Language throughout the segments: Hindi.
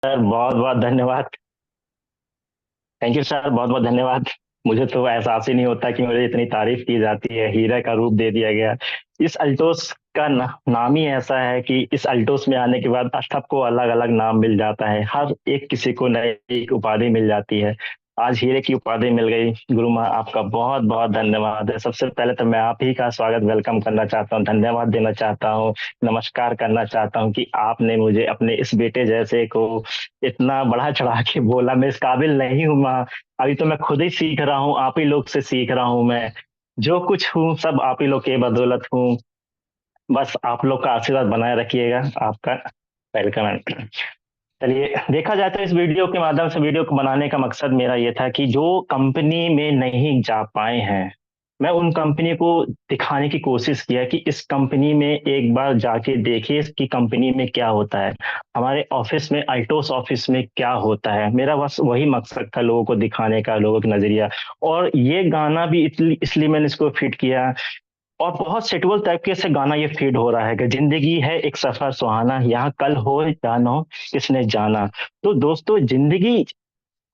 सर बहुत बहुत धन्यवाद। थैंक यू सर, बहुत बहुत धन्यवाद। मुझे तो एहसास ही नहीं होता कि मुझे इतनी तारीफ की जाती है, हीरा का रूप दे दिया गया। इस अल्टोस का नाम ही ऐसा है कि इस अल्टोस में आने के बाद सबको अलग अलग नाम मिल जाता है, हर एक किसी को नई उपाधि मिल जाती है। आज हीरे की उपाधि मिल गई। गुरु माँ आपका बहुत बहुत धन्यवाद है। सबसे पहले तो मैं आप ही का स्वागत वेलकम करना चाहता हूँ, धन्यवाद देना चाहता हूँ, नमस्कार करना चाहता हूँ कि आपने मुझे अपने इस बेटे जैसे को इतना बढ़ा चढ़ा के बोला। मैं इस काबिल नहीं हूँ माँ। अभी तो मैं खुद ही सीख रहा हूँ, आप ही लोग से सीख रहा हूँ मैं। जो कुछ हूँ सब आप ही लोग के बदौलत हूँ। बस आप लोग का आशीर्वाद बनाए रखिएगा। आपका वेलकम है। चलिए, देखा जाए तो इस वीडियो के माध्यम से, वीडियो को बनाने का मकसद मेरा ये था कि जो कंपनी में नहीं जा पाए हैं, मैं उन कंपनी को दिखाने की कोशिश किया कि इस कंपनी में एक बार जाके देखिए कि कंपनी में क्या होता है, हमारे ऑफिस में, अल्टोस ऑफिस में क्या होता है। मेरा बस वही मकसद था, लोगों को दिखाने का, लोगों का नजरिया। और ये गाना भी इसलिए मैंने इसको फिट किया। और बहुत सेटुअल तरीके से गाना ये फीड हो रहा है कि जिंदगी है एक सफर सुहाना, यहाँ कल हो या न हो किसने जाना। तो दोस्तों, जिंदगी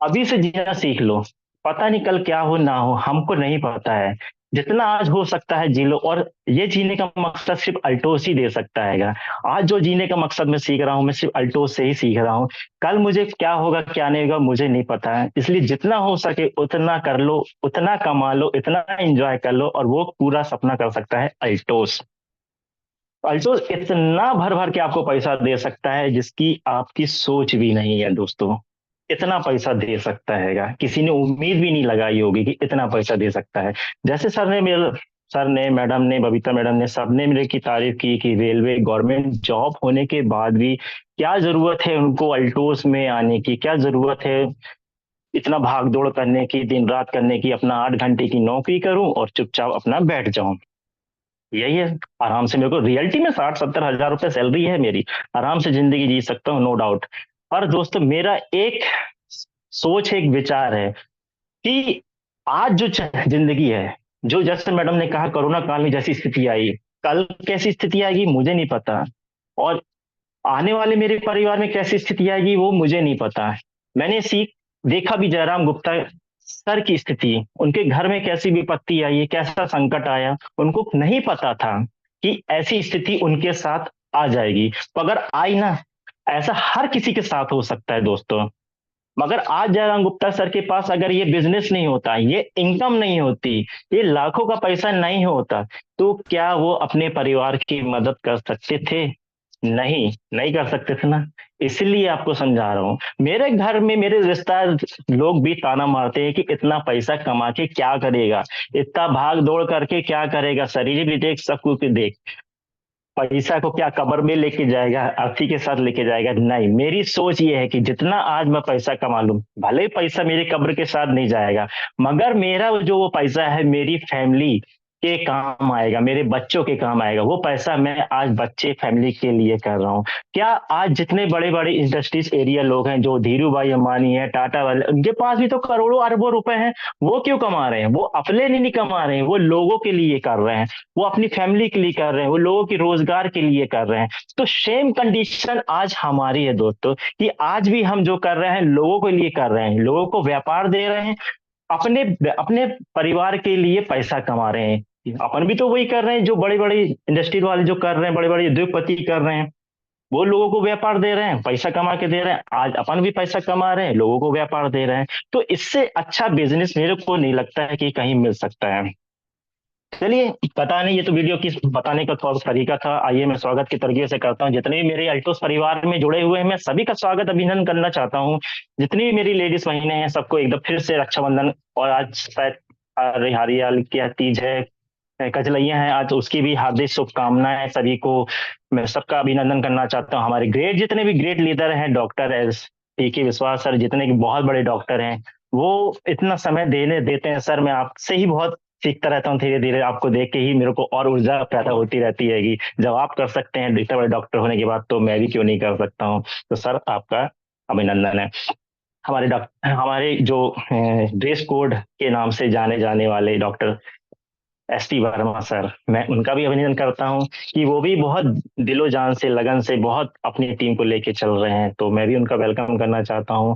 अभी से जीना सीख लो। पता नहीं कल क्या हो ना हो, हमको नहीं पता है। जितना आज हो सकता है जी लो। और ये जीने का मकसद सिर्फ अल्टोस ही दे सकता है। आज जो जीने का मकसद मैं सीख रहा हूँ, मैं सिर्फ अल्टोस से ही सीख रहा हूँ। कल मुझे क्या होगा क्या नहीं होगा मुझे नहीं पता है, इसलिए जितना हो सके उतना कर लो, उतना कमा लो, इतना एंजॉय कर लो, और वो पूरा सपना कर सकता है अल्टोस। अल्टोस इतना भर भर के आपको पैसा दे सकता है जिसकी आपकी सोच भी नहीं है दोस्तों। इतना पैसा दे सकता हैगा, किसी ने उम्मीद भी नहीं लगाई होगी कि इतना पैसा दे सकता है। जैसे सर ने, मैडम ने, बबीता मैडम ने, सबने मेरे की तारीफ की कि रेलवे गवर्नमेंट जॉब होने के बाद भी क्या जरूरत है उनको अल्टोस में आने की, क्या जरूरत है इतना भाग दौड़ करने की, दिन रात करने की, अपना 8 घंटे की नौकरी करूं और चुपचाप अपना बैठ जाऊं। यही है। आराम से मेरे को रियलिटी में 60-70 हजार रुपए सैलरी है मेरी। आराम से जिंदगी जी सकता हूँ, नो डाउट। पर दोस्तों, मेरा एक सोच है, एक विचार है कि आज जो जिंदगी है, जो जैसे मैडम ने कहा कोरोना काल में जैसी स्थिति आई, कल कैसी स्थिति आएगी मुझे नहीं पता। और आने वाले मेरे परिवार में कैसी स्थिति आएगी वो मुझे नहीं पता। मैंने सीख देखा भी जयराम गुप्ता सर की स्थिति, उनके घर में कैसी विपत्ति आई, कैसा संकट आया, उनको नहीं पता था कि ऐसी स्थिति उनके साथ आ जाएगी। तो अगर आई ना, ऐसा हर किसी के साथ हो सकता है दोस्तों। मगर आज जयराम गुप्ता सर के पास अगर ये बिजनेस नहीं होता, ये इनकम नहीं होती, ये लाखों का पैसा नहीं होता, तो क्या वो अपने परिवार की मदद कर सकते थे? नहीं, नहीं कर सकते थे ना। इसलिए आपको समझा रहा हूँ। मेरे घर में मेरे रिश्तेदार लोग भी ताना मारते हैं कि इतना पैसा कमा के क्या करेगा, इतना भाग दौड़ करके क्या करेगा, शरीर भी देख, सब कुछ भी देख, पैसा को क्या कब्र में लेके जाएगा, अर्थी के साथ लेके जाएगा? नहीं, मेरी सोच ये है कि जितना आज मैं पैसा कमा लूं, भले ही पैसा मेरे कब्र के साथ नहीं जाएगा, मगर मेरा जो वो पैसा है मेरी फैमिली के काम आएगा, मेरे बच्चों के काम आएगा। वो पैसा मैं आज बच्चे फैमिली के लिए कर रहा हूँ। क्या आज जितने बड़े बड़े इंडस्ट्रीज एरिया लोग हैं, जो धीरू भाई अंबानी है, टाटा वाले, उनके पास भी तो करोड़ों अरबों रुपए हैं। वो क्यों कमा रहे हैं? वो अपने लिए नहीं कमा रहे हैं, वो लोगों के लिए कर रहे हैं, वो अपनी फैमिली के लिए कर रहे हैं, वो लोगों की रोजगार के लिए कर रहे हैं। तो सेम कंडीशन आज हमारी है दोस्तों, कि आज भी हम जो कर रहे हैं लोगों के लिए कर रहे हैं, लोगों को व्यापार दे रहे हैं, अपने अपने परिवार के लिए पैसा कमा रहे हैं। अपन भी तो वही कर रहे हैं जो बड़े बड़े इंडस्ट्री वाले जो कर रहे हैं, बड़े बड़े उद्योगपति कर रहे हैं। वो लोगों को व्यापार दे रहे हैं, पैसा कमा के दे रहे हैं। आज अपन भी पैसा कमा रहे हैं, लोगों को व्यापार दे रहे हैं। तो इससे अच्छा बिजनेस मेरे को नहीं लगता है कि कहीं मिल सकता है। चलिए, पता नहीं, ये तो वीडियो की बताने का थोड़ा तरीका था। आइए मैं स्वागत के तरीके से करता हूँ। जितने भी मेरे अल्टोस परिवार में जुड़े हुए हैं, मैं सभी का स्वागत अभिनंदन करना चाहता हूँ। जितनी भी मेरी लेडीज बहनें हैं, सबको एकदम फिर से रक्षाबंधन, और आज शायद हरियाल की तीज है, कजलैया है आज, उसकी भी हार्दिक शुभकामनाएं सभी को। मैं सबका अभिनंदन करना चाहता हूँ। हमारे ग्रेट, जितने भी ग्रेट लीडर हैं, डॉक्टर एस टी के विश्वास सर, जितने भी बहुत बड़े डॉक्टर हैं, वो इतना समय देने देते हैं। सर, मैं आपसे ही बहुत सीखता रहता हूँ, धीरे धीरे आपको देख के ही मेरे को और ऊर्जा पैदा होती रहती है कि जब आप कर सकते हैं इतना बड़े डॉक्टर होने के बाद, तो मैं भी क्यों नहीं कर सकता हूँ। तो सर, आपका अभिनंदन है। हमारे डॉक्टर, हमारे जो ड्रेस कोड के नाम से जाने जाने वाले doctor S T Verma sir, मैं उनका भी अभिनंदन करता हूं कि वो भी बहुत दिलो जान से, लगन से बहुत अपनी टीम को लेके चल रहे हैं, तो मैं भी उनका वेलकम करना चाहता हूं।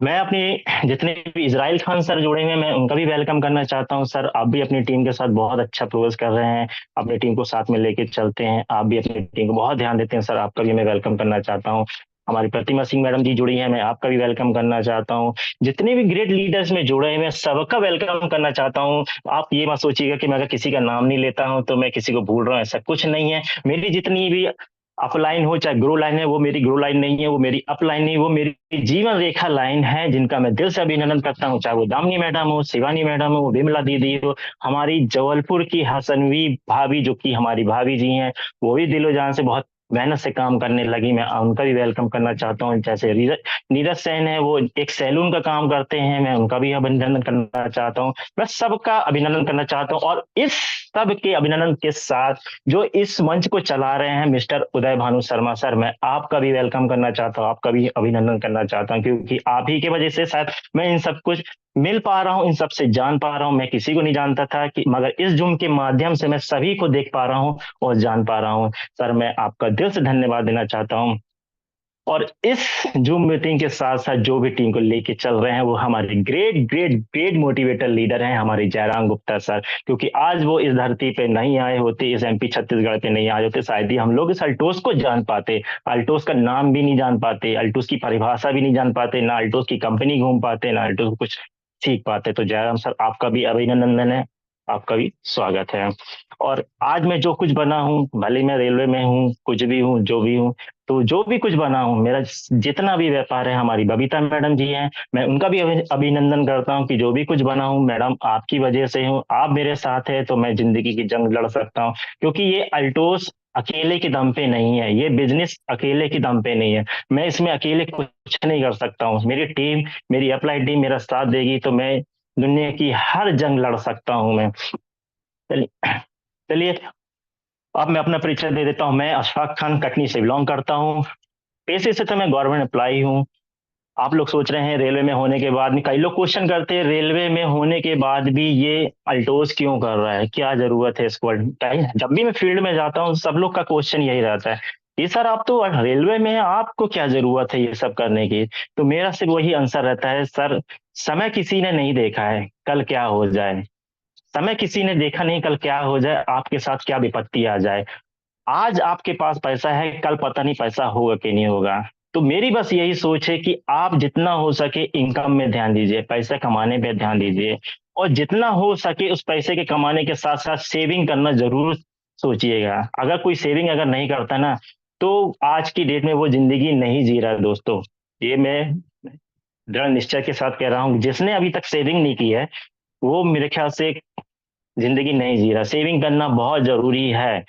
मैं अपनी जितने भी इजराइल खान सर जुड़े हुए हैं, मैं उनका भी वेलकम करना चाहता हूं। सर, आप भी अपनी टीम के साथ बहुत अच्छा प्रोग्रेस कर रहे हैं, अपनी टीम को साथ में लेके चलते हैं, आप भी अपनी टीम को बहुत ध्यान देते हैं सर, आपका भी मैं वेलकम करना चाहता हूँ। हमारी प्रतिमा सिंह मैडम जी जुड़ी हैं, मैं आपका भी वेलकम करना चाहता हूँ। जितने भी ग्रेट लीडर्स में जुड़े हैं, मैं सबका वेलकम करना चाहता हूँ। आप ये मत सोचिएगा कि मैं अगर किसी का नाम नहीं लेता हूँ तो मैं किसी को भूल रहा हूँ, ऐसा कुछ नहीं है। मेरी जितनी भी अपलाइन हो चाहे ग्रो लाइन है, वो मेरी ग्रो लाइन नहीं है, वो मेरी अपलाइन नहीं, वो मेरी जीवन रेखा लाइन है, जिनका मैं दिल से अभिनंदन करता हूँ। चाहे वो दामिनी मैडम हो, शिवानी मैडम हो, विमला दीदी हो, हमारी जबलपुर की हसनवी भाभी जो कि हमारी भाभी जी हैं, वो भी दिलो जान से बहुत मेहनत से काम करने लगी, मैं उनका भी वेलकम करना चाहता हूँ। जैसे नीरज सैन है, वो एक सैलून का काम करते हैं, मैं उनका भी अभिनंदन करना चाहता हूँ। मैं सबका अभिनंदन करना चाहता हूँ। और इस सब के अभिनंदन के साथ जो इस मंच को चला रहे हैं मिस्टर उदय भानु शर्मा सर, मैं आपका भी वेलकम करना चाहता हूँ, आपका भी अभिनंदन करना चाहता हूँ, क्योंकि आप ही की वजह से शायद मैं इन सब कुछ मिल पा रहा हूँ, इन सब से जान पा रहा हूँ। मैं किसी को नहीं जानता था कि, मगर इस जूम के माध्यम से मैं सभी को देख पा रहा हूँ और जान पा रहा हूँ। सर, मैं आपका दिल से धन्यवाद देना चाहता हूँ। और इस जूम मीटिंग के साथ साथ जो भी टीम को लेके चल रहे हैं, वो हमारे great great great motivator leader हैं, हमारे जयराम गुप्ता सर। क्योंकि आज वो इस धरती पे नहीं आए होते, इस एमपी छत्तीसगढ़ पे नहीं आए होते, शायद ही हम लोग इस अल्टोस को जान पाते, अल्टोस का नाम भी नहीं जान पाते, अल्टोस की परिभाषा भी नहीं जान पाते, ना अल्टोस की कंपनी घूम पाते, ना अल्टोस को कुछ सीख पाते। तो जयराम सर, आपका भी अभिनंदन है, आपका भी स्वागत है। और आज मैं जो कुछ बना हूँ, भले मैं रेलवे में हूँ, कुछ भी हूँ, जो भी हूँ, तो जो भी कुछ बना हूँ, मेरा जितना भी व्यापार है, हमारी बबीता मैडम जी हैं, मैं उनका भी अभिनंदन करता हूँ कि जो भी कुछ बना हूँ मैडम आपकी वजह से हूँ, आप मेरे साथ है तो मैं जिंदगी की जंग लड़ सकता हूँ। क्योंकि ये अल्टोस अकेले के दम पे नहीं है, ये बिजनेस अकेले के दम पे नहीं है, मैं इसमें अकेले कुछ नहीं कर सकता हूँ। मेरी टीम, मेरी अप्लाई टीम मेरा साथ देगी तो मैं दुनिया की हर जंग लड़ सकता हूँ मैं। चलिए चलिए, अब मैं अपना परिचय दे देता हूँ। मैं अशफाक खान कटनी से बिलोंग करता हूँ। पेशे से तो मैं गवर्नमेंट एम्प्लॉई हूँ। आप लोग सोच रहे हैं रेलवे में होने के बाद में, कई लोग क्वेश्चन करते हैं रेलवे में होने के बाद भी ये अल्टोस क्यों कर रहा है, क्या जरूरत है इसको। जब भी मैं फील्ड में जाता हूँ सब लोग का क्वेश्चन यही रहता है कि सर आप तो रेलवे में हैं, आपको क्या जरूरत है ये सब करने की। तो मेरा सिर्फ वही आंसर रहता है, सर समय किसी ने नहीं देखा है, कल क्या हो जाए। समय किसी ने देखा नहीं, कल क्या हो जाए, आपके साथ क्या विपत्ति आ जाए। आज आपके पास पैसा है, कल पता नहीं पैसा होगा कि नहीं होगा। तो मेरी बस यही सोच है कि आप जितना हो सके इनकम में ध्यान दीजिए, पैसे कमाने पे ध्यान दीजिए, और जितना हो सके उस पैसे के कमाने के साथ साथ सेविंग करना जरूर सोचिएगा। अगर कोई सेविंग अगर नहीं करता ना, तो आज की डेट में वो जिंदगी नहीं जी रहा है दोस्तों। ये मैं दृढ़ निश्चय के साथ कह रहा हूँ, जिसने अभी तक सेविंग नहीं की है वो मेरे ख्याल से जिंदगी नहीं जी रहा। सेविंग करना बहुत जरूरी है,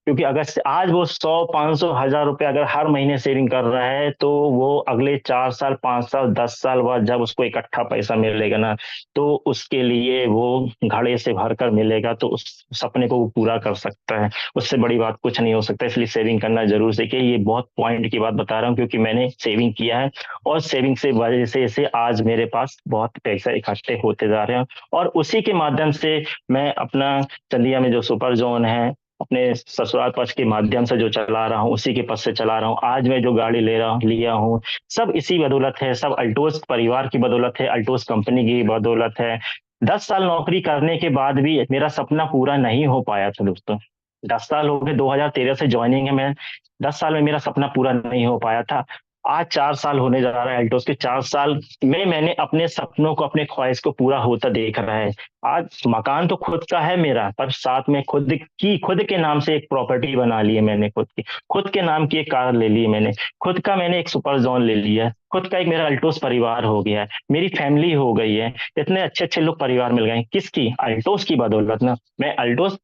क्योंकि अगर आज वो 100, 500, 1000 रुपए अगर हर महीने सेविंग कर रहा है, तो वो अगले 4 साल, 5 साल, 10 साल बाद जब उसको इकट्ठा पैसा मिलेगा ना, तो उसके लिए वो घड़े से भर कर मिलेगा, तो उस सपने को वो पूरा कर सकता है। उससे बड़ी बात कुछ नहीं हो सकता, इसलिए सेविंग करना जरूर सीखिए। ये बहुत पॉइंट की बात बता रहा हूँ, क्योंकि मैंने सेविंग किया है, और सेविंग से वजह से आज मेरे पास बहुत पैसा इकट्ठे होते जा रहे हैं। और उसी के माध्यम से मैं अपना चंदिया में जो सुपर जोन है, अपने ससुराल पक्ष के माध्यम से जो चला रहा हूँ, उसी के पद से चला रहा हूँ। आज मैं जो गाड़ी ले रहा हूँ, लिया हूँ, सब इसी बदौलत है, सब अल्टोस परिवार की बदौलत है, अल्टोस कंपनी की बदौलत है। 10 साल नौकरी करने के बाद भी मेरा सपना पूरा नहीं हो पाया था दोस्तों। 10 साल हो गए, 2013 से ज्वाइनिंग है मैं, 10 साल में मेरा सपना पूरा नहीं हो पाया था। आज 4 साल होने जा रहा है अल्टोस के, 4 साल में मैंने अपने सपनों को, अपने ख्वाहिश को पूरा होता देख रहा है। आज मकान तो खुद का है मेरा, पर साथ में खुद के नाम से एक प्रॉपर्टी बना ली है मैंने, खुद के नाम की एक कार ले ली है मैंने, खुद का मैंने एक सुपर जोन ले लिया है, खुद का एक मेरा अल्टोस परिवार हो गया है, मेरी फैमिली हो गई है। इतने अच्छे अच्छे लोग परिवार मिल गए, किसकी, अल्टोस की बदौलत ना। मैं अल्टोस,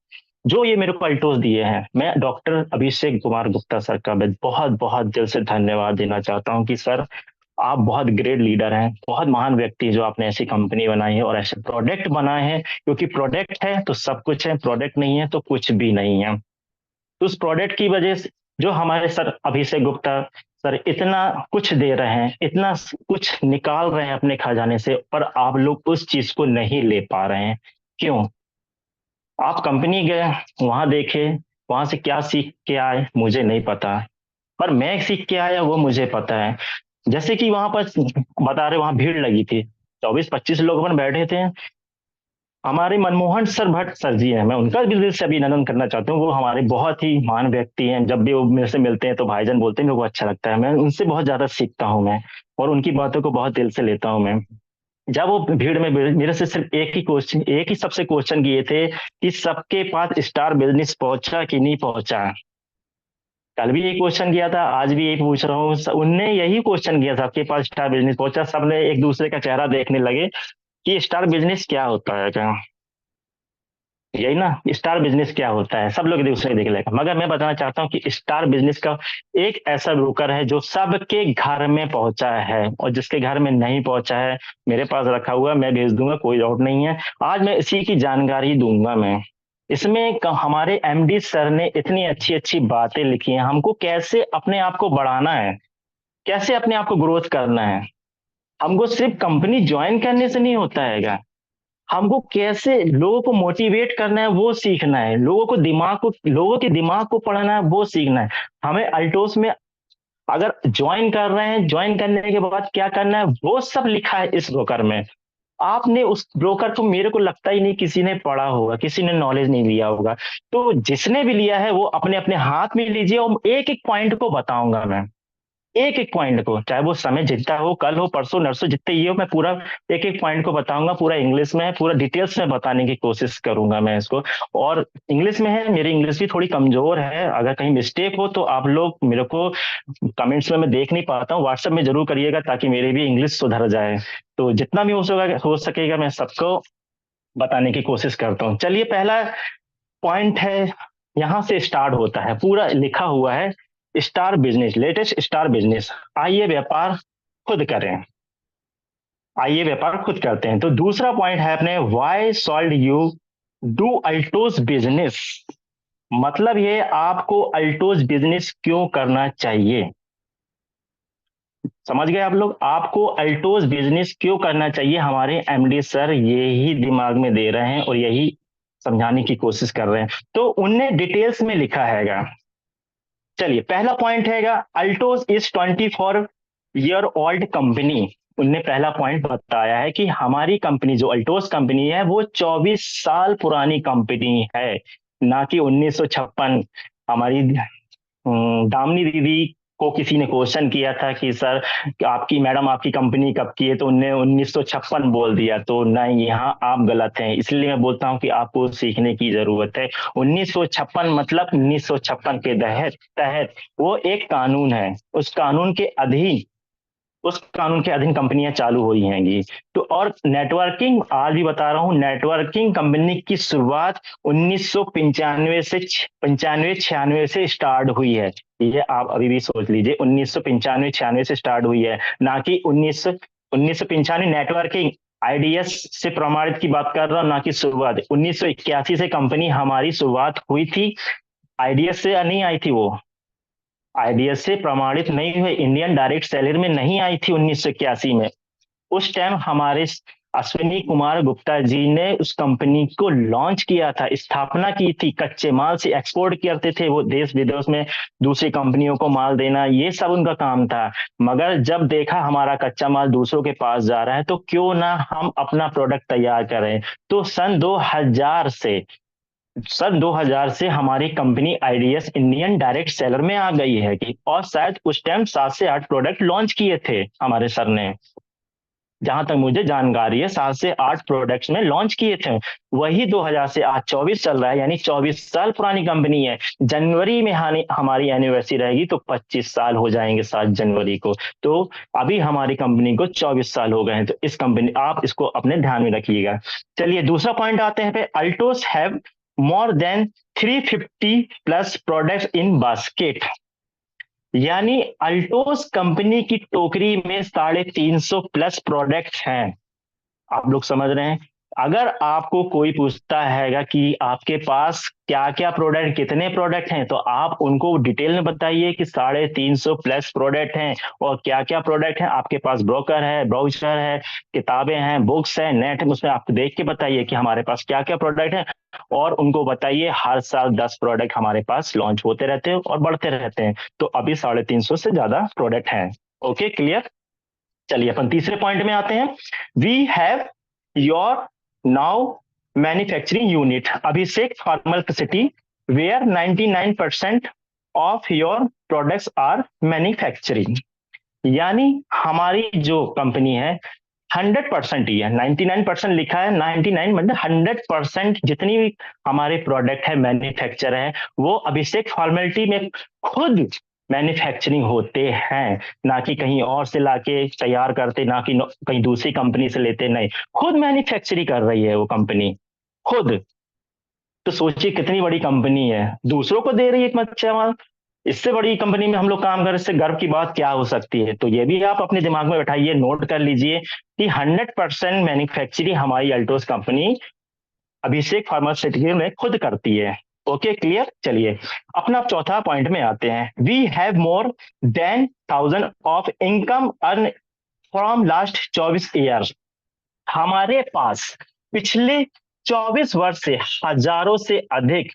जो ये मेरे को अल्टोस दिए हैं, मैं डॉक्टर अभिषेक कुमार गुप्ता सर का मैं बहुत बहुत दिल से धन्यवाद देना चाहता हूँ कि सर आप बहुत ग्रेट लीडर हैं, बहुत महान व्यक्ति हैं, जो आपने ऐसी कंपनी बनाई है और ऐसे प्रोडक्ट बनाए हैं। क्योंकि प्रोडक्ट है तो सब कुछ है, प्रोडक्ट नहीं है तो कुछ भी नहीं है। तो उस प्रोडक्ट की वजह से जो हमारे सर अभिषेक गुप्ता सर इतना कुछ दे रहे हैं, इतना कुछ निकाल रहे हैं अपने खजाने से, पर आप लोग उस चीज को नहीं ले पा रहे हैं। क्यों? आप कंपनी गए, वहां देखे, वहां से क्या सीख के आए मुझे नहीं पता, पर मैं सीख के आया वो मुझे पता है। जैसे कि वहां पर बता रहे, वहां भीड़ लगी थी, 24-25 लोग अपन बैठे थे। हमारे मनमोहन सर भट्ट सर जी हैं, मैं उनका भी दिल से अभिनंदन करना चाहता हूँ। वो हमारे बहुत ही महान व्यक्ति हैं, जब भी वो मेरे से मिलते हैं तो भाईजान बोलते हैं, मेरे को अच्छा लगता है, मैं उनसे बहुत ज्यादा सीखता हूँ मैं, और उनकी बातों को बहुत दिल से लेता हूँ मैं। जब वो भीड़ में मेरे से सिर्फ एक ही क्वेश्चन, एक ही सबसे क्वेश्चन किए थे कि सबके पास स्टार बिजनेस पहुंचा कि नहीं पहुंचा। कल भी यही क्वेश्चन किया था, आज भी यही पूछ रहा हूँ, उनने यही क्वेश्चन किया, सबके पास स्टार बिजनेस पहुंचा। सबने एक दूसरे का चेहरा देखने लगे कि स्टार बिजनेस क्या होता है क्या, यही ना, स्टार बिजनेस क्या होता है, सब लोग एक दूसरे देख लेगा। मगर मैं बताना चाहता हूँ कि स्टार बिजनेस का एक ऐसा ब्रोकर है जो सबके घर में पहुंचा है, और जिसके घर में नहीं पहुंचा है मेरे पास रखा हुआ है, मैं भेज दूंगा, कोई डाउट नहीं है। आज मैं इसी की जानकारी दूंगा मैं। इसमें हमारे एमडी सर ने इतनी अच्छी अच्छी बातें लिखी हैं, हमको कैसे अपने आप को बढ़ाना है, कैसे अपने आप को ग्रोथ करना है। हमको सिर्फ कंपनी ज्वाइन करने से नहीं होता है, हमको कैसे लोगों को मोटिवेट करना है वो सीखना है, लोगों के दिमाग को पढ़ना है वो सीखना है। हमें अल्टोस में अगर ज्वाइन कर रहे हैं, ज्वाइन करने के बाद क्या करना है वो सब लिखा है इस ब्रोकर में। आपने उस ब्रोकर को, मेरे को लगता ही नहीं किसी ने पढ़ा होगा, किसी ने नॉलेज नहीं लिया होगा। तो जिसने भी लिया है वो अपने अपने हाथ में लीजिए, और एक एक पॉइंट को बताऊंगा मैं, एक एक पॉइंट को, चाहे वो समय जितना हो, कल हो, परसों नरसों, जितने ये हो, मैं पूरा एक एक पॉइंट को बताऊंगा। पूरा इंग्लिश में है, पूरा डिटेल्स में बताने की कोशिश करूंगा मैं इसको। और इंग्लिश में है, मेरी इंग्लिश भी थोड़ी कमजोर है, अगर कहीं मिस्टेक हो तो आप लोग मेरे को कमेंट्स में, मैं देख नहीं पाता हूँ, व्हाट्सएप में जरूर करिएगा ताकि मेरी भी इंग्लिश सुधर जाए। तो जितना भी हो सकेगा मैं सबको बताने की कोशिश करता हूँ। चलिए, पहला पॉइंट है, यहां से स्टार्ट होता है, पूरा लिखा हुआ है, star business, latest star business, आइए व्यापार खुद करें, आइए व्यापार खुद करते हैं। तो दूसरा पॉइंट है अपने, why should you do Altos business, मतलब ये आपको अल्टोस बिजनेस क्यों करना चाहिए। समझ गए आप लोग, आपको अल्टोस बिजनेस क्यों करना चाहिए, हमारे एमडी सर यही दिमाग में दे रहे हैं और यही समझाने की कोशिश कर रहे हैं। तो उनने डिटेल्स में लिखा हैगा। चलिए, पहला पॉइंट हैगा, Altos is 24 year old company. उनने पहला पॉइंट बताया है कि हमारी कंपनी, जो अल्टोस कंपनी है, वो 24 साल पुरानी कंपनी है, ना कि 1956। हमारी दामिनी दीदी को किसी ने क्वेश्चन किया था कि सर, आपकी मैडम, आपकी कंपनी कब की है, तो उनने 1956 बोल दिया। तो नहीं, यहाँ आप गलत हैं, इसलिए मैं बोलता हूँ कि आपको सीखने की जरूरत है। 1956 मतलब 1956 के तहत तहत वो एक कानून है, उस कानून के अधीन कंपनियां चालू हुई हैंगी। तो और नेटवर्किंग, आज भी बता रहा हूँ, नेटवर्किंग कंपनी की शुरुआत 1995 से 95-96 से स्टार्ट हुई है। ये आप अभी भी सोच लीजिए, 1995-96 से स्टार्ट हुई है, ना कि 1995 नेटवर्किंग आईडीएस से प्रमाणित की बात कर रहा हूँ, ना कि शुरुआत। 1981 से कंपनी हमारी शुरुआत हुई थी, आईडीएस से नहीं आई थी वो, आईडीएस से प्रमाणित नहीं हुए, इंडियन डायरेक्ट सैलरी में नहीं आई थी 1981 में। उस टाइम हमारे अश्विनी कुमार गुप्ता जी ने उस कंपनी को लॉन्च किया था, स्थापना की थी। कच्चे माल से एक्सपोर्ट करते थे वो, देश विदेश में दूसरी कंपनियों को माल देना, ये सब उनका काम था। मगर जब देखा हमारा कच्चा माल दूसरों के पास जा रहा है, तो क्यों ना हम अपना प्रोडक्ट तैयार करें। तो सन 2000 से हमारी company IDs, Indian direct seller में आ गई है कि, और शायद उस टाइम 7 से 8 प्रोडक्ट लॉन्च किए थे हमारे सर ने, जहां तक मुझे जानकारी है 7 से 8 प्रोडक्ट्स में लॉन्च किए थे। वही 2000 से आज 24 चल रहा है, यानी 24 साल पुरानी कंपनी है। जनवरी में हमारी एनिवर्सरी रहेगी तो 25 साल हो जाएंगे 7 जनवरी को। तो अभी हमारी कंपनी को 24 साल हो गए हैं, तो इस कंपनी, आप इसको अपने ध्यान में रखिएगा। चलिए, दूसरा पॉइंट आते हैं पे, Altos have more then 350 plus products in basket, यानी अल्टोस कंपनी की टोकरी में 350 प्लस प्रोडक्ट हैं। आप लोग समझ रहे हैं, अगर आपको कोई पूछता हैगा कि आपके पास क्या क्या प्रोडक्ट, कितने प्रोडक्ट हैं, तो आप उनको डिटेल में बताइए कि 350 प्लस प्रोडक्ट हैं और क्या क्या प्रोडक्ट हैं आपके पास। ब्रोकर है, ब्राउजर है, किताबें हैं, बुक्स है, नेट है, उसमें आप देख के बताइए कि हमारे पास क्या क्या प्रोडक्ट हैं। और उनको बताइए हर साल 10 प्रोडक्ट हमारे पास लॉन्च होते रहते हैं और बढ़ते रहते हैं। तो अभी 350 से ज्यादा प्रोडक्ट हैं। Okay, clear. चलिए अपन तीसरे पॉइंट में आते हैं। We have your now manufacturing unit Abhishek Pharmacity where 99% of your products are manufacturing. यानी हमारी जो कंपनी है 100% ही है, 99% लिखा है, 99 मतलब 100% जितनी भी हमारे प्रोडक्ट है मैन्युफैक्चर है वो अभिषेक फॉर्मेलिटी में खुद मैन्युफैक्चरिंग होते हैं, ना कि कहीं और से लाके तैयार करते, ना कि कहीं दूसरी कंपनी से लेते, नहीं, खुद मैन्युफैक्चरिंग कर रही है वो कंपनी खुद। तो सोचिए कितनी बड़ी कंपनी है, दूसरों को दे रही है एक कच्चा माल। इससे बड़ी कंपनी में हम लोग काम करें, इससे गर्व की बात क्या हो सकती है। तो ये भी आप अपने दिमाग में बैठाइए, नोट कर लीजिए कि 100% मैन्युफैक्चरिंग हमारी अल्टोस कंपनी अभिषेक फार्मास्यूटिकल में खुद करती है। Okay, clear. चलिए अपना चौथा पॉइंट में आते हैं। We have more than 1000 of income earn from last 24 year. हमारे पास पिछले 24 वर्ष से हजारों से अधिक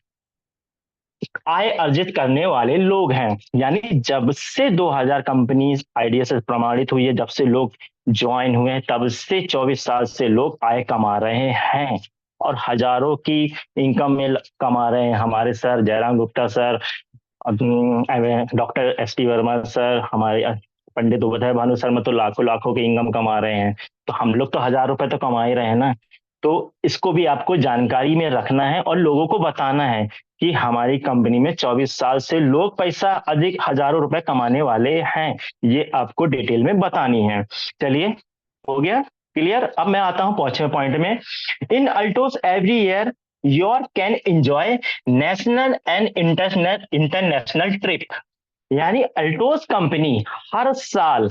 आय अर्जित करने वाले लोग हैं। यानी जब से 2000 कंपनी आईडीएस से प्रमाणित हुई है, जब से लोग ज्वाइन हुए हैं, तब से 24 साल से लोग आय कमा रहे हैं और हजारों की इनकम में कमा रहे हैं। हमारे sir Jairam Gupta sir, doctor S T Verma sir, हमारे पंडित उदय भानु शर्मा तो लाखों लाखों की इनकम कमा रहे हैं। तो हम लोग तो 1000 रुपए तो कमा ही रहे हैं ना। तो इसको भी आपको जानकारी में रखना है और लोगों को बताना है कि हमारी कंपनी में 24 साल से लोग पैसा अधिक हजारों रुपए कमाने वाले हैं। ये आपको डिटेल में बतानी है। चलिए, हो गया क्लियर। अब मैं आता हूं पांचवें पॉइंट में। In Altos every year your can enjoy national and international trip. यानी अल्टोस कंपनी हर साल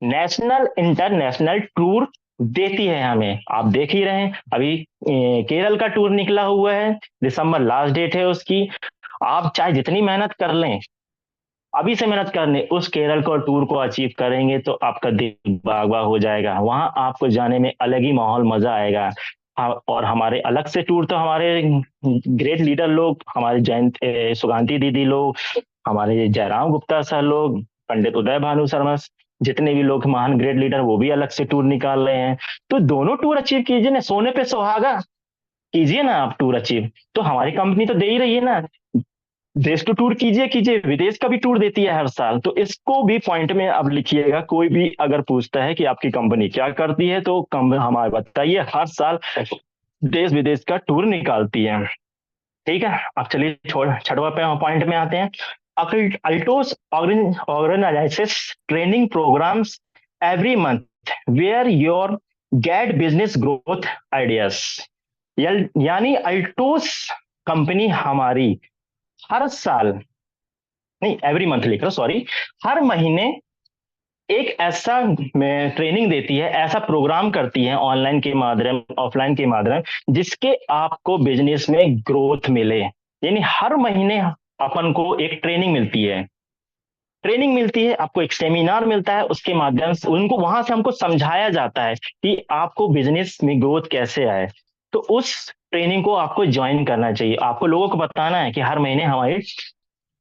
नेशनल इंटरनेशनल टूर देती है हमें। आप देख ही रहे हैं अभी केरल का टूर निकला हुआ है, दिसंबर लास्ट डेट है उसकी। आप चाहे जितनी मेहनत कर लें, अभी से मेहनत करने उस केरल को टूर को अचीव करेंगे तो आपका दिल बाग बाग हो जाएगा। वहां आपको जाने में अलग ही माहौल, मजा आएगा। और हमारे अलग से टूर तो हमारे ग्रेट लीडर लोग, हमारे जयंत सुगांती दीदी लोग, हमारे जयराम गुप्ता सर लोग, पंडित उदय भानु शर्मा, जितने भी लोग महान ग्रेट लीडर, वो भी अलग से टूर निकाल रहे हैं। तो दोनों टूर अचीव कीजिए ना, सोने पे सुहागा कीजिए ना आप टूर अचीव। तो हमारी कंपनी तो दे ही रही है ना, देश तो टूर कीजिए कीजिए, विदेश का भी टूर देती है हर साल। तो इसको भी पॉइंट में अब लिखिएगा। कोई भी अगर पूछता है कि आपकी कंपनी क्या करती है तो हमारे बताइए हर साल देश विदेश का टूर निकालती है। ठीक है, अब चलिए छठवा पे पॉइंट में आते हैं। Altos organizes training programs every month where your get business growth ideas. यानी अल्टोस कंपनी हमारी हर साल, नहीं एवरी मंथ लिख रहा, सॉरी, हर महीने एक ऐसा ट्रेनिंग देती है, ऐसा प्रोग्राम करती है ऑनलाइन के माध्यम, ऑफलाइन के माध्यम, जिसके आपको बिजनेस में ग्रोथ मिले। यानी हर महीने अपन को एक ट्रेनिंग मिलती है, आपको एक सेमिनार मिलता है, उसके माध्यम से उनको वहां से हमको समझाया जाता है कि आपको बिजनेस में ग्रोथ कैसे आए। तो उस ट्रेनिंग को आपको ज्वाइन करना चाहिए। आपको लोगों को बताना है कि हर महीने हमारी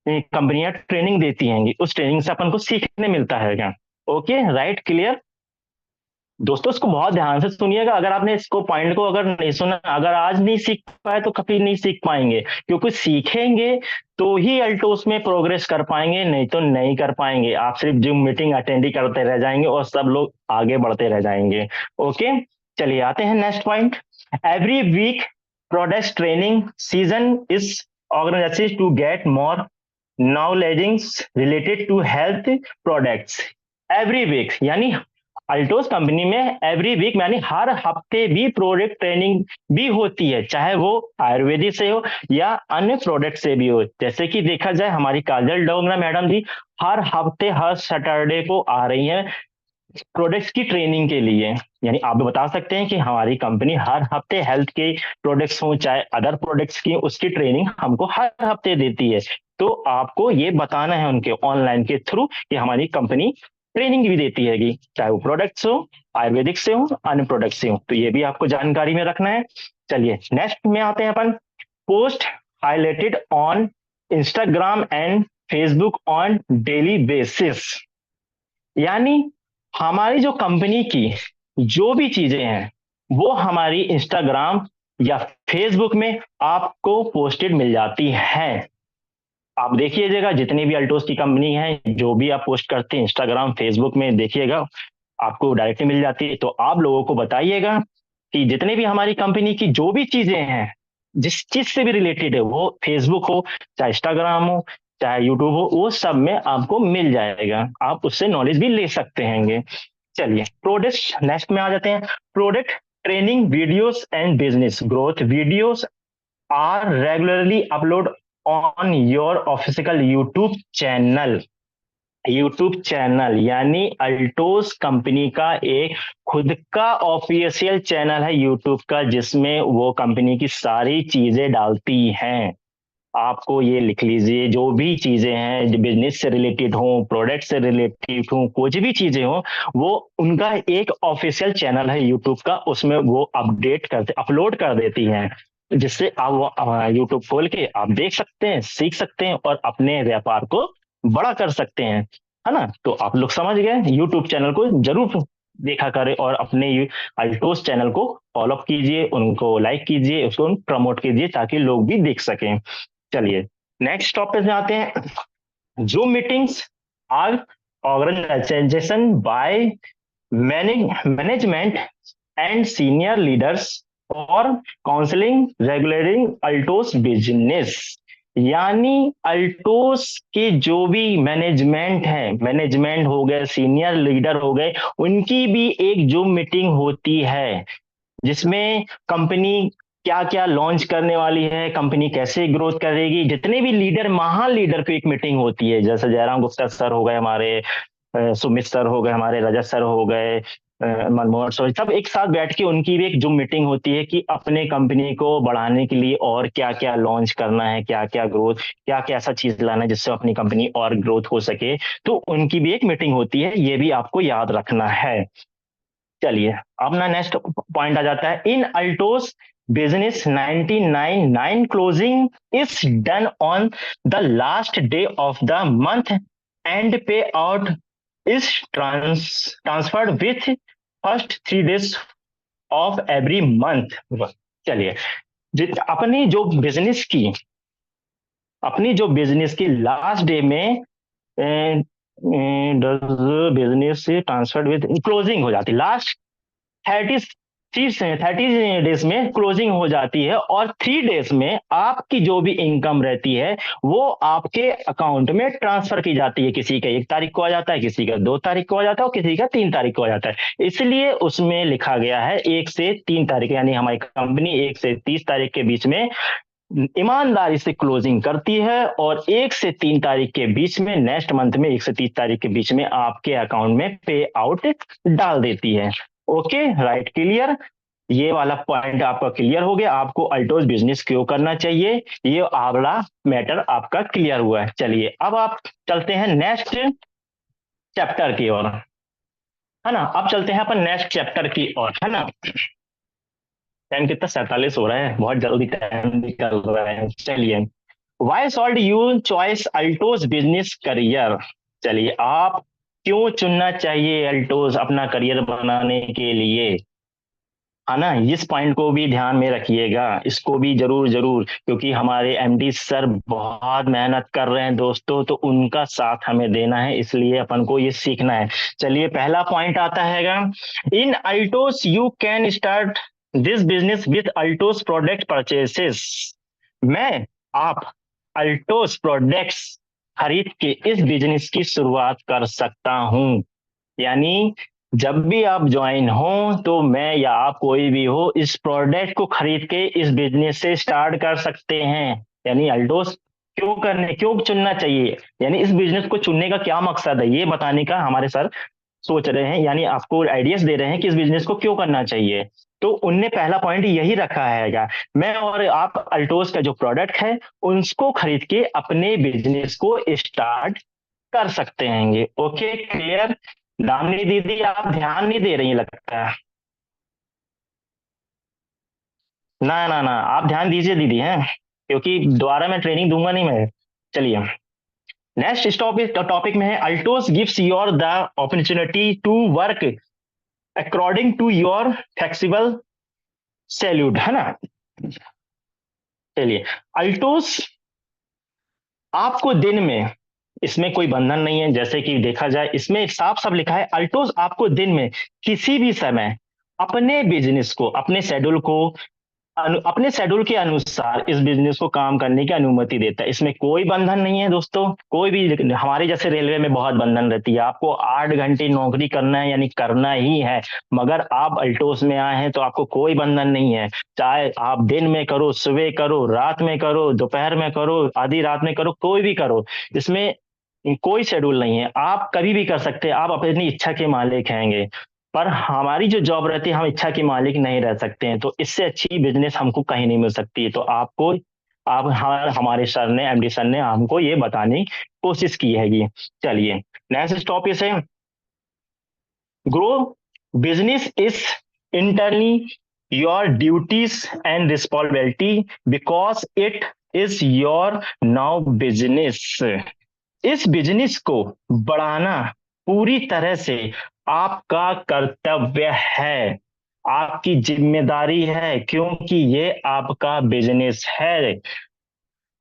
कंपनियां ट्रेनिंग देती हैं, उस ट्रेनिंग से अपन को सीखने मिलता है क्या। Okay, right, clear. दोस्तों इसको बहुत ध्यान से सुनिएगा। अगर आपने इसको पॉइंट को अगर नहीं सुना, अगर आज नहीं सीख पाए तो कभी नहीं सीख पाएंगे, क्योंकि सीखेंगे तो ही अल्टोस में प्रोग्रेस कर पाएंगे, नहीं तो नहीं कर पाएंगे। आप सिर्फ जूम मीटिंग अटेंड ही करते रह जाएंगे और सब लोग आगे बढ़ते रह जाएंगे। ओके, चलिए आते हैं next point. Every week product training season is organized to get more knowledge related to health products every week. यानी अल्टोस कंपनी में एवरी वीक यानी हर हफ्ते भी प्रोडक्ट ट्रेनिंग भी होती है, चाहे वो आयुर्वेदिक से हो या अन्य प्रोडक्ट से भी हो। जैसे कि देखा जाए हमारी काजल डोगरा मैडम जी हर हफ्ते हर सैटरडे को आ रही हैं प्रोडक्ट्स की ट्रेनिंग के लिए, यानी आप बता सकते हैं कि हमारी कंपनी हर हफ्ते हेल्थ के प्रोडक्ट्स हो चाहे अदर प्रोडक्ट्स की, उसकी ट्रेनिंग हमको हर हफ्ते देती है। तो आपको ये बताना है उनके ऑनलाइन के थ्रू कि हमारी कंपनी ट्रेनिंग भी देती है, चाहे वो प्रोडक्ट्स हो, आयुर्वेदिक से हो, अन्य प्रोडक्ट से हो, तो ये भी आपको जानकारी में रखना है। चलिए नेक्स्ट में आते हैं अपन। Post highlighted on Instagram and Facebook on daily basis, यानी हमारी जो कंपनी की जो भी चीजें हैं वो हमारी इंस्टाग्राम या फेसबुक में आपको पोस्टेड मिल जाती हैं। आप देखिएगा जितनी भी अल्टोस की कंपनी है, जो भी आप पोस्ट करते हैं इंस्टाग्राम फेसबुक में, देखिएगा आपको डायरेक्टली मिल जाती है। तो आप लोगों को बताइएगा कि जितने भी हमारी कंपनी की जो भी चीजें हैं, जिस चीज से भी रिलेटेड है, वो फेसबुक हो चाहे इंस्टाग्राम हो चाहे यूट्यूब हो, वो सब में आपको मिल जाएगा, आप उससे नॉलेज भी ले सकते हैं। चलिए प्रोडक्ट नेक्स्ट में आ जाते हैं। Product training videos and business growth videos are regularly upload on your official YouTube channel, यानी अल्टोस कंपनी का एक खुद का ऑफिशियल चैनल है यूट्यूब का, जिसमें वो कंपनी की सारी चीजें डालती हैं। आपको ये लिख लीजिए, जो भी चीजें हैं जो बिजनेस से रिलेटेड हो, प्रोडक्ट से रिलेटेड हो, कुछ भी चीजें हो, वो उनका एक ऑफिशियल चैनल है यूट्यूब का, उसमें वो अपलोड कर देती हैं, जिससे आप वो यूट्यूब खोल के आप देख सकते हैं, सीख सकते हैं और अपने व्यापार को बड़ा कर सकते हैं, है ना। तो आप लोग समझ गए, यूट्यूब चैनल को जरूर देखा करें और अपने अल्टोस चैनल को फॉलो कीजिए, उनको लाइक कीजिए, उसको प्रमोट कीजिए ताकि लोग भी देख सकें। चलिए नेक्स्ट टॉपिक में आते हैं। Zoom meetings are organization by management and senior leaders और काउंसलिंग रेगुलेटिंग अल्टोस बिजनेस, यानी अल्टोस के जो भी मैनेजमेंट है, मैनेजमेंट हो गए, सीनियर लीडर हो गए, उनकी भी एक जूम मीटिंग होती है, जिसमें कंपनी क्या क्या लॉन्च करने वाली है, कंपनी कैसे ग्रोथ करेगी, जितने भी लीडर, महान लीडर की एक मीटिंग होती है, जैसे जयराम गुप्ता सर हो गए हमारे, सुमित सर हो गए हमारे, रजत सर हो गए, मनमोहन सर, सब एक साथ बैठ के उनकी भी एक जूम मीटिंग होती है कि अपने कंपनी को बढ़ाने के लिए और क्या क्या लॉन्च करना है, क्या क्या ग्रोथ, क्या क्या ऐसा चीज लाना है जिससे अपनी कंपनी और ग्रोथ हो सके, तो उनकी भी एक मीटिंग होती है, ये भी आपको याद रखना है। चलिए अपना नेक्स्ट पॉइंट आ जाता है। In Altos business 99 closing is done on the last day of the month and payout is transferred with first 3 days of every month. चलिए अपनी जो बिजनेस की लास्ट डे में बिजनेस से ट्रांसफर्ड विद क्लोजिंग हो जाती है, लास्ट 30 डेज में क्लोजिंग हो जाती है, और 3 days में आपकी जो भी इनकम रहती है वो आपके अकाउंट में ट्रांसफर की जाती है। किसी का 1 तारीख को आ जाता है, किसी का 2 तारीख को आ जाता है और किसी का 3 तारीख को आ जाता है। इसलिए उसमें लिखा गया है 1 से 3 तारीख, यानी हमारी कंपनी 1 से 30 तारीख के बीच में ईमानदारी से क्लोजिंग करती है, और 1 से 3 तारीख के बीच में, नेक्स्ट मंथ में 1 से 30 तारीख के बीच में आपके अकाउंट में पे आउट डाल देती है। Okay, right, clear. ये वाला पॉइंट आपका क्लियर हो गया, आपको अल्टोस बिजनेस क्यों करना चाहिए, ये वाला मैटर आपका क्लियर हुआ है। चलिए अब आप चलते हैं नेक्स्ट चैप्टर की ओर, है ना। अब चलते हैं अपन नेक्स्ट चैप्टर की ओर, है ना। टाइम कितना, 47 हो रहा है, बहुत जल्दी टाइम निकल रहा है। चलिए, why should you choice Altos business career. चलिए, आप क्यों चुनना चाहिए अल्टोस अपना करियर बनाने के लिए, है ना। इस पॉइंट को भी ध्यान में रखिएगा, इसको भी जरूर जरूर, क्योंकि हमारे एमडी सर बहुत मेहनत कर रहे हैं दोस्तों, तो उनका साथ हमें देना है, इसलिए अपन को ये सीखना है। चलिए पहला पॉइंट आता है, in Altos you can start this business with Altos product purchases. मैं आप अल्टोस प्रोडक्ट्स खरीद के इस बिजनेस की शुरुआत कर सकता हूं, यानी जब भी आप ज्वाइन हो तो मैं या आप कोई भी हो, इस प्रोडक्ट को खरीद के इस बिजनेस से स्टार्ट कर सकते हैं। यानी अल्टोस क्यों चुनना चाहिए, यानी इस बिजनेस को चुनने का क्या मकसद है, ये बताने का हमारे सर सोच रहे हैं, यानी आपको आइडियाज दे रहे हैं कि इस बिजनेस को क्यों करना चाहिए। तो उनने पहला पॉइंट यही रखा हैगा, मैं और आप अल्टोस का जो प्रोडक्ट है उसको खरीद के अपने बिजनेस को स्टार्ट कर सकते हैं। Okay, clear. दामिनी दीदी, आप ध्यान नहीं दे रही लगता है। ना ना ना, आप ध्यान दीजिए दीदी हैं, क्योंकि दोबारा मैं ट्रेनिंग दूंगा नहीं मैं। चलिए, नेक्स्ट टॉपिक में है, Altos gives your the opportunity to work according to your flexible salute, है ना। चलिए, अल्टोस आपको दिन में, इसमें कोई बंधन नहीं है, जैसे कि देखा जाए इसमें साफ साफ लिखा है, अल्टोस आपको दिन में किसी भी समय अपने बिजनेस को, अपने शेड्यूल को, अपने शेड्यूल के अनुसार इस बिजनेस को काम करने की अनुमति देता है। इसमें कोई बंधन नहीं है दोस्तों, कोई भी। हमारे जैसे रेलवे में बहुत बंधन रहती है, आपको 8 घंटे नौकरी करना है, यानी करना ही है। मगर आप अल्टोस में आए हैं तो आपको कोई बंधन नहीं है, चाहे आप दिन में करो, सुबह करो, रात में करो, दोपहर में करो, आधी रात में करो, कोई भी करो। इसमें कोई शेड्यूल नहीं है, आप कभी भी कर सकते हैं, आप अपनी इच्छा के मालिक हैंगे। पर हमारी जो जॉब रहती है, हम इच्छा के मालिक नहीं रह सकते हैं, तो इससे अच्छी बिजनेस हमको कहीं नहीं मिल सकती है। तो आपको, आप हमारे सर ने, एमडी सर ने हमको ये बताने की कोशिश की हैगी। चलिए, नेक्स्ट टॉपिक है, grow business is इंटरली your duties and responsibility because it is your now business. इस बिजनेस को बढ़ाना पूरी तरह से आपका कर्तव्य है, आपकी जिम्मेदारी है, क्योंकि ये आपका बिजनेस है।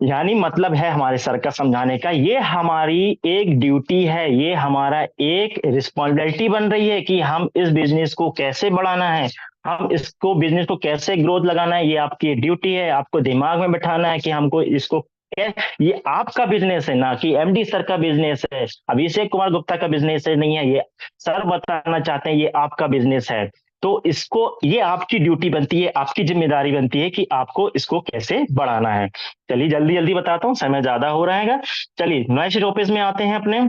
यानी मतलब है हमारे सर का समझाने का, ये हमारी एक ड्यूटी है, ये हमारा एक रिस्पॉन्सिबिलिटी बन रही है कि हम इस बिजनेस को कैसे बढ़ाना है, हम इसको बिजनेस को कैसे ग्रोथ लगाना है। ये आपकी ड्यूटी है, आपको दिमाग में बिठाना है कि हमको इसको, ये आपका बिजनेस है, ना कि एमडी सर का बिजनेस है, अभिषेक कुमार गुप्ता का बिजनेस है, नहीं है ये। सर बताना चाहते हैं ये आपका बिजनेस है, तो इसको, ये आपकी ड्यूटी बनती है, आपकी जिम्मेदारी बनती है कि आपको इसको कैसे बढ़ाना है। चलिए जल्दी जल्दी बताता हूँ, समय ज्यादा हो रहा है। चलिए नेक्स्ट टॉपिक में आते हैं अपने,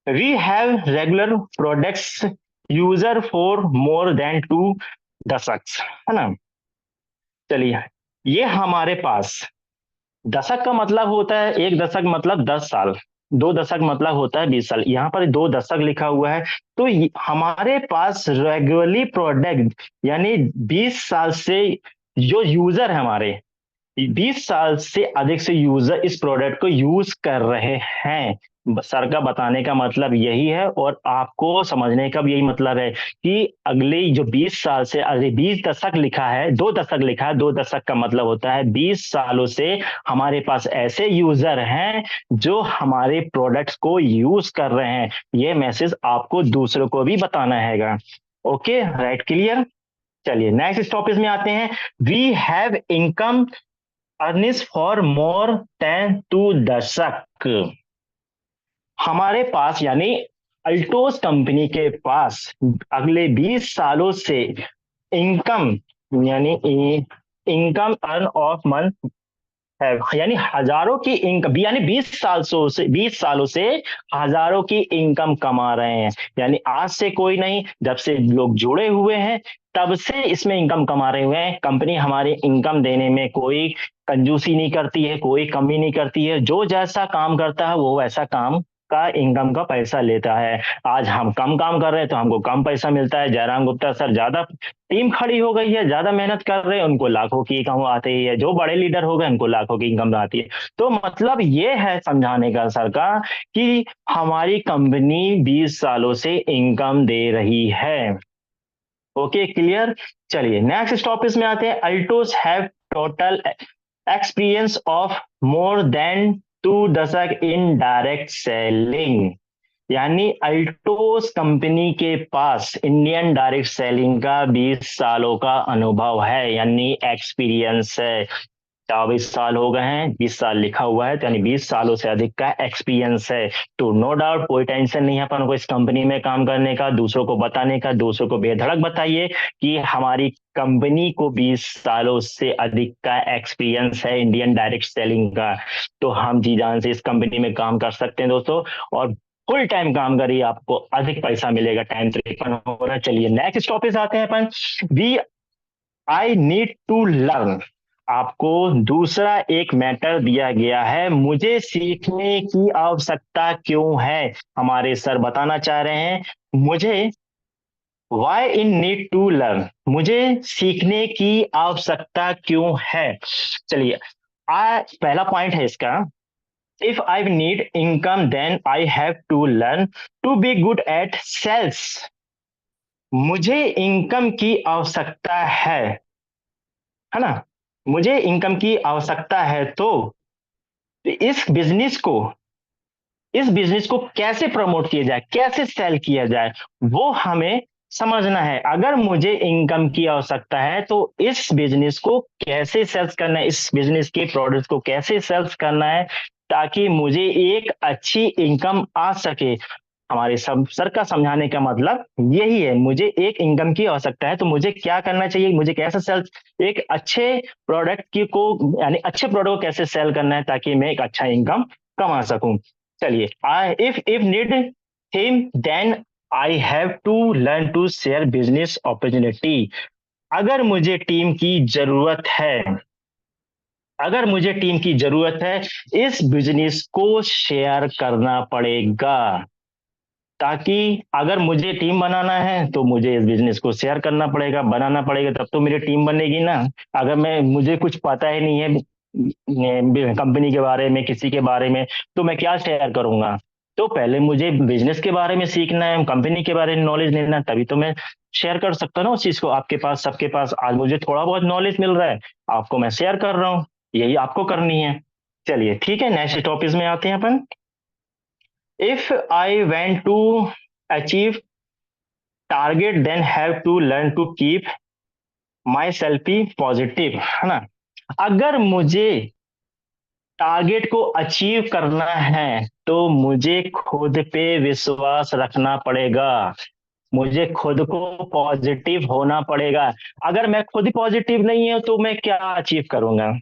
we have regular products user for more than 2 दशक, है ना। चलिए, ये हमारे पास, दशक का मतलब होता है, 1 दशक मतलब 10 साल, 2 दशक मतलब होता है 20 साल, यहाँ पर 2 दशक लिखा हुआ है। तो हमारे पास रेगुलरली प्रोडक्ट, यानी 20 साल से जो यूजर है हमारे, 20 साल से अधिक से यूजर इस प्रोडक्ट को यूज कर रहे हैं। सर का बताने का मतलब यही है, और आपको समझने का भी यही मतलब है कि अगले जो 20 साल से, अरे 20 दशक लिखा है, 2 दशक लिखा है, 2 दशक का मतलब होता है 20 सालों से हमारे पास ऐसे यूजर हैं जो हमारे प्रोडक्ट्स को यूज कर रहे हैं। ये मैसेज आपको दूसरों को भी बताना हैगा। Okay, right, clear. चलिए नेक्स्ट टॉपिक में आते हैं, we have income earnings for more than 2 दशक। हमारे पास, यानी अल्टोस कंपनी के पास अगले 20 सालों से इनकम, यानी इनकम अर्न ऑफ मंथ है, यानी हजारों की इनकम, यानी 20 सालों से हजारों की इनकम कमा रहे हैं। यानी आज से कोई नहीं, जब से लोग जुड़े हुए हैं तब से इसमें इनकम कमा रहे हुए हैं। कंपनी हमारी इनकम देने में कोई कंजूसी नहीं करती है, कोई कमी नहीं करती है, जो जैसा काम करता है वो वैसा काम का इनकम का पैसा लेता है। आज हम कम काम कर रहे हैं तो हमको कम पैसा मिलता है, जयराम गुप्ता सर ज्यादा टीम खड़ी हो गई है, ज्यादा मेहनत कर रहे हैं, उनको लाखों की इनकम आती है, जो बड़े लीडर हो गए उनको लाखों की इनकम आती है। तो मतलब ये है समझाने का सर का, कि हमारी कंपनी 20 सालों से इनकम दे रही है। Okay, clear. चलिए नेक्स्ट टॉपिक में आते हैं, Altos have total experience of more than 2 दशक इन डायरेक्ट सेलिंग। यानी अल्टोस कंपनी के पास इंडियन डायरेक्ट सेलिंग का 20 सालों का अनुभव है, यानी एक्सपीरियंस है। 24 साल हो गए हैं, 20 साल लिखा हुआ है, तो यानी 20 सालों से अधिक का एक्सपीरियंस है। तो नो डाउट, कोई टेंशन नहीं है अपन को इस कंपनी में काम करने का, दूसरों को बताने का। दूसरों को बेधड़क बताइए कि हमारी कंपनी को 20 सालों से अधिक का एक्सपीरियंस है इंडियन डायरेक्ट सेलिंग का, तो हम जी जान से इस कंपनी में काम कर सकते हैं दोस्तों। और फुल टाइम काम करिए, आपको अधिक पैसा मिलेगा। टाइम 53 हो रहा है। चलिए नेक्स्ट टॉपिक आते हैं अपन। We I need to learn. आपको दूसरा एक मैटर दिया गया है, मुझे सीखने की आवश्यकता क्यों है। हमारे सर बताना चाह रहे हैं मुझे why in need to learn, मुझे सीखने की आवश्यकता क्यों है। चलिए पहला पॉइंट है इसका, if I need income then I have to learn to be good at sales. मुझे इनकम की आवश्यकता है ना, मुझे इनकम की आवश्यकता है, तो इस बिजनेस को इस बिजनेस को कैसे प्रमोट किया जाए, कैसे सेल किया जाए, वो हमें समझना है। अगर मुझे इनकम की आवश्यकता है तो इस बिजनेस को कैसे सेल्स करना है, इस बिजनेस के प्रोडक्ट्स को कैसे सेल्स करना है, ताकि मुझे एक अच्छी इनकम आ सके। हमारे सब सर का समझाने का मतलब यही है, मुझे एक इनकम की आवश्यकता है तो मुझे क्या करना चाहिए, मुझे कैसे सेल, एक अच्छे प्रोडक्ट की को यानी अच्छे प्रोडक्ट को कैसे सेल करना है ताकि मैं एक अच्छा इनकम कमा सकूं। चलिए I if need him then I have to learn to share business opportunity. अगर मुझे टीम की जरूरत है, अगर मुझे टीम की जरूरत है, इस बिजनेस को शेयर करना पड़ेगा। ताकि अगर मुझे टीम बनाना है तो मुझे इस बिजनेस को शेयर करना पड़ेगा, बनाना पड़ेगा, तब तो मेरी टीम बनेगी ना। अगर मैं मुझे कुछ पता ही नहीं है कंपनी के बारे में, किसी के बारे में, तो मैं क्या शेयर करूंगा। तो पहले मुझे बिजनेस के बारे में सीखना है, कंपनी के बारे में नॉलेज लेना है, तभी तो मैं शेयर कर सकता हूँ ना उस चीज को। आपके पास, सबके पास आज मुझे थोड़ा बहुत नॉलेज मिल रहा है, आपको मैं शेयर कर रहा हूँ, यही आपको करनी है। चलिए ठीक है, नेक्स्ट टॉपिक में आते हैं अपन। If I went to achieve target then have to learn to keep myself positive, है ना। अगर मुझे टारगेट को अचीव करना है तो मुझे खुद पे विश्वास रखना पड़ेगा, मुझे खुद को पॉजिटिव होना पड़ेगा। अगर मैं खुद पॉजिटिव नहीं हूं तो मैं क्या अचीव करूंगा।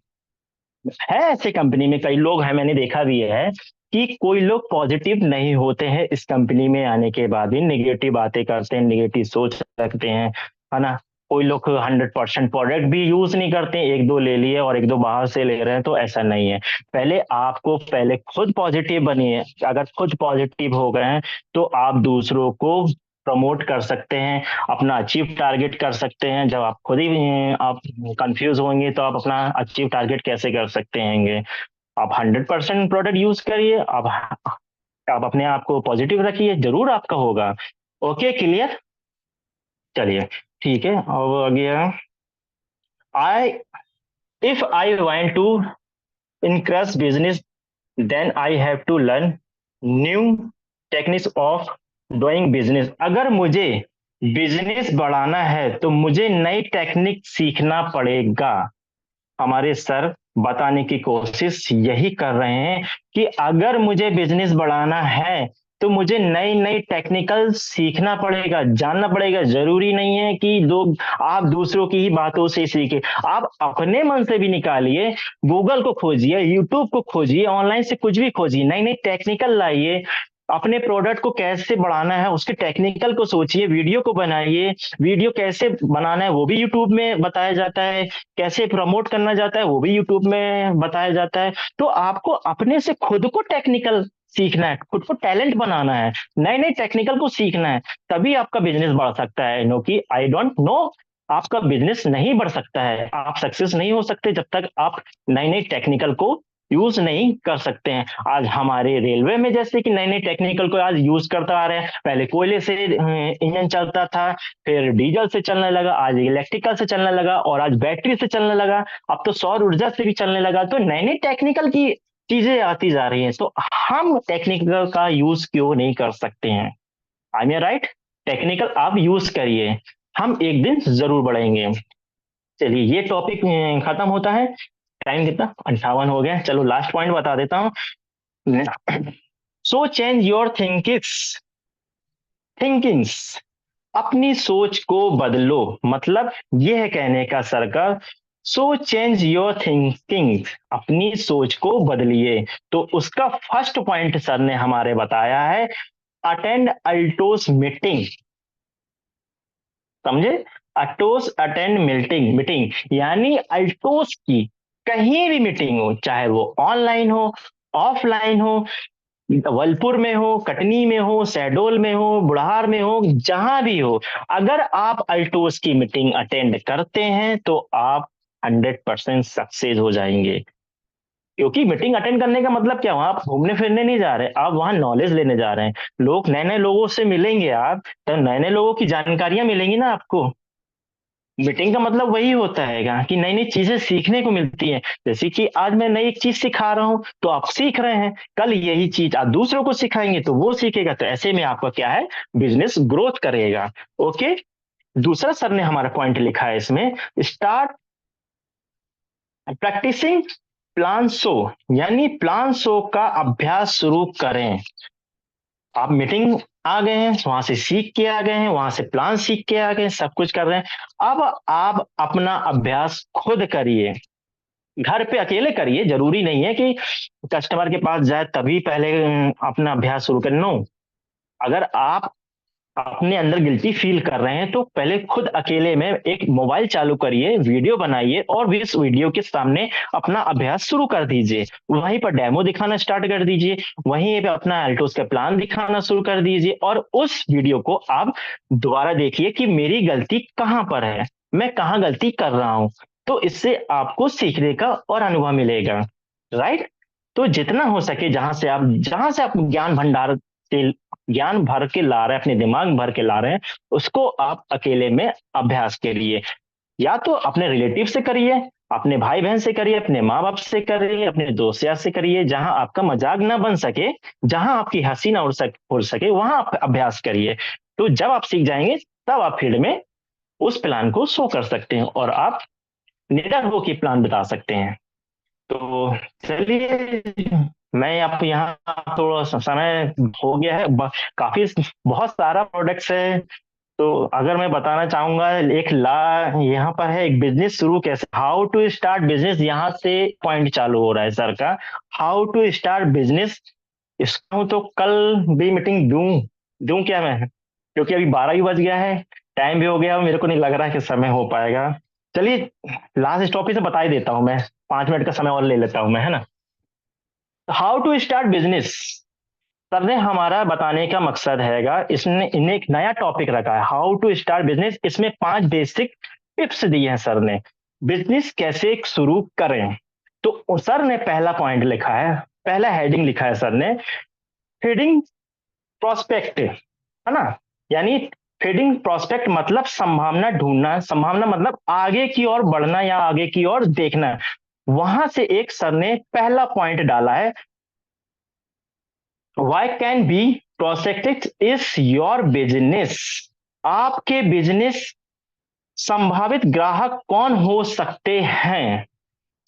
है ऐसे कंपनी में कई लोग हैं, मैंने देखा भी है कि कोई लोग पॉजिटिव नहीं होते हैं, इस कंपनी में आने के बाद भी नेगेटिव बातें करते हैं, नेगेटिव सोच रखते हैं, है ना। कोई लोग 100% प्रोडक्ट भी यूज नहीं करते, एक दो ले लिए और एक दो बाहर से ले रहे हैं, तो ऐसा नहीं है। पहले आपको पहले खुद पॉजिटिव बनिए। अगर खुद पॉजिटिव हो गए हैं तो आप दूसरों को प्रमोट कर सकते हैं, अपना अचीव टारगेट कर सकते हैं। जब आप खुद ही आप कंफ्यूज होंगे तो आप अपना अचीव टारगेट कैसे कर सकते हैं। आप 100% प्रोडक्ट यूज करिए, आप अपने आप को पॉजिटिव रखिए, जरूर आपका होगा। Okay clear. चलिए ठीक है, अब आ गया I if I want to increase business then I have to learn new techniques of doing business। अगर मुझे बिजनेस बढ़ाना है तो मुझे नई टेक्निक सीखना पड़ेगा। हमारे सर बताने की कोशिश यही कर रहे हैं कि अगर मुझे बिजनेस बढ़ाना है तो मुझे नई नई टेक्निकल सीखना पड़ेगा, जानना पड़ेगा। जरूरी नहीं है कि लोग आप दूसरों की ही बातों से सीखे, आप अपने मन से भी निकालिए। गूगल को खोजिए, यूट्यूब को खोजिए, ऑनलाइन से कुछ भी खोजिए, नई नई टेक्निकल लाइए। अपने प्रोडक्ट को कैसे बढ़ाना है उसके टेक्निकल को सोचिए, वीडियो को बनाइए। वीडियो कैसे बनाना है वो भी यूट्यूब में बताया जाता है, कैसे प्रमोट करना जाता है वो भी यूट्यूब में बताया जाता है। तो आपको अपने से खुद को टेक्निकल सीखना है, खुद को टैलेंट बनाना है, नए नए टेक्निकल को सीखना है, तभी आपका बिजनेस बढ़ सकता है। नो कि आई डोंट नो, आपका बिजनेस नहीं बढ़ सकता है, आप सक्सेस नहीं हो सकते जब तक आप नई नई टेक्निकल को यूज नहीं कर सकते हैं। आज हमारे रेलवे में जैसे कि नई नई टेक्निकल को आज यूज करता आ रहे हैं। पहले कोयले से इंजन चलता था, फिर डीजल से चलने लगा, आज इलेक्ट्रिकल से चलने लगा, और आज बैटरी से चलने लगा, अब तो सौर ऊर्जा से भी चलने लगा। तो नई नई टेक्निकल की चीजें आती जा रही हैं, तो हम टेक्निकल का यूज क्यों नहीं कर सकते हैं। I am right. टेक्निकल आप यूज करिए, हम एक दिन जरूर बढ़ेंगे। चलिए ये टॉपिक खत्म होता है। टाइम कितना, 58 हो गया। चलो लास्ट पॉइंट बता देता हूँ। सो चेंज योर थिंकिंग्स, अपनी सोच को बदलो। मतलब ये है कहने का सर का, सो चेंज योर थिंकिंग, अपनी सोच को बदलिए। तो उसका फर्स्ट पॉइंट सर ने हमारे बताया है, अटेंड अल्टोस मीटिंग, समझे? अल्टोस अटेंड मीटिंग, यानी अल्टोस की कहीं भी मीटिंग हो, चाहे वो ऑनलाइन हो, ऑफलाइन हो, वलपुर में हो, कटनी में हो, शहडोल में हो, बुढ़ार में हो, जहां भी हो, अगर आप अल्टोस की मीटिंग अटेंड करते हैं तो आप 100% सक्सेस हो जाएंगे। क्योंकि मीटिंग अटेंड करने का मतलब क्या, वहां आप घूमने फिरने नहीं जा रहे, आप वहां नॉलेज लेने जा रहे हैं। लोग नए नए लोगों से मिलेंगे, आप तो नए नए लोगों की जानकारियां मिलेंगी ना आपको। मीटिंग का मतलब वही होता है कि नई नई चीजें सीखने को मिलती हैं। जैसे कि आज मैं नई एक चीज सिखा रहा हूं तो आप सीख रहे हैं, कल यही चीज आप दूसरों को सिखाएंगे तो वो सीखेगा, तो ऐसे में आपका क्या है, बिजनेस ग्रोथ करेगा। ओके। दूसरा सर ने हमारा पॉइंट लिखा है इसमें, स्टार्ट प्रैक्टिसिंग प्लान शो, यानी प्लान शो का अभ्यास शुरू करें। आप मीटिंग आ गए हैं, वहां से सीख के आ गए हैं, वहां से प्लान सीख के आ गए हैं, सब कुछ कर रहे हैं। अब आप अपना अभ्यास खुद करिए, घर पे अकेले करिए। जरूरी नहीं है कि कस्टमर के पास जाए तभी पहले अपना अभ्यास शुरू करें। नो, अगर आप अपने अंदर गिल्टी फील कर रहे हैं तो पहले खुद अकेले में एक मोबाइल चालू करिए, वीडियो बनाइए और भी इस वीडियो के सामने अपना अभ्यास शुरू कर दीजिए। वहीं पर डेमो दिखाना स्टार्ट कर दीजिए, वहीं पे अपना अल्टोस का प्लान दिखाना शुरू कर दीजिए, और उस वीडियो को आप दोबारा देखिए कि मेरी गलती कहां पर है, मैं कहां गलती कर रहा हूं। तो इससे आपको सीखने का और अनुभव मिलेगा, राइट? तो जितना हो सके जहां से आप ज्ञान भंडार से ज्ञान भर के ला रहे हैं, अपने दिमाग भर के ला रहे हैं, उसको आप अकेले में अभ्यास करिए। या तो अपने रिलेटिव से करिए, अपने भाई बहन से करिए, अपने माँ बाप से करिए, अपने दोस्त यार से करिए, जहां आपका मजाक ना बन सके, जहां आपकी हंसी ना उड़ सके वहां आप अभ्यास करिए। तो जब आप सीख जाएंगे तब आप फील्ड में उस प्लान को शो कर सकते हैं और आप निडर होकर प्लान बता सकते हैं। तो चलिए, मैं आप यहाँ थोड़ा समय हो गया है, काफी बहुत सारा प्रोडक्ट्स है। तो अगर मैं बताना चाहूंगा, एक ला यहाँ पर है, एक बिजनेस शुरू कैसे, हाउ टू स्टार्ट बिजनेस, यहाँ से पॉइंट चालू हो रहा है सर का। हाउ टू स्टार्ट बिजनेस, इसका हूँ तो कल भी मीटिंग दूं, दूं क्या मैं, क्योंकि अभी 12 ही बज गया है, टाइम भी हो गया, मेरे को नहीं लग रहा है कि समय हो पाएगा। चलिए, लास्ट टॉपिक से बता ही देता हूँ मैं, 5 मिनट का समय और ले लेता हूँ मैं, है ना। How to start business, sir ने हमारा बताने का मकसद हैगा, इसने इन्हें एक नया टॉपिक रखा है, हाउ टू स्टार्ट बिजनेस। इसमें 5 बेसिक टिप्स दिए हैं सर ने, बिजनेस कैसे शुरू करें। तो सर ने पहला पॉइंट लिखा है, पहला हेडिंग लिखा है सर ने, फीडिंग प्रोस्पेक्ट, है ना। यानी फीडिंग प्रोस्पेक्ट मतलब संभावना ढूंढना, संभावना मतलब आगे की ओर बढ़ना या आगे की ओर देखना। वहां से एक सर ने पहला पॉइंट डाला है, why can be prospect is your business, आपके बिजनेस संभावित ग्राहक कौन हो सकते हैं।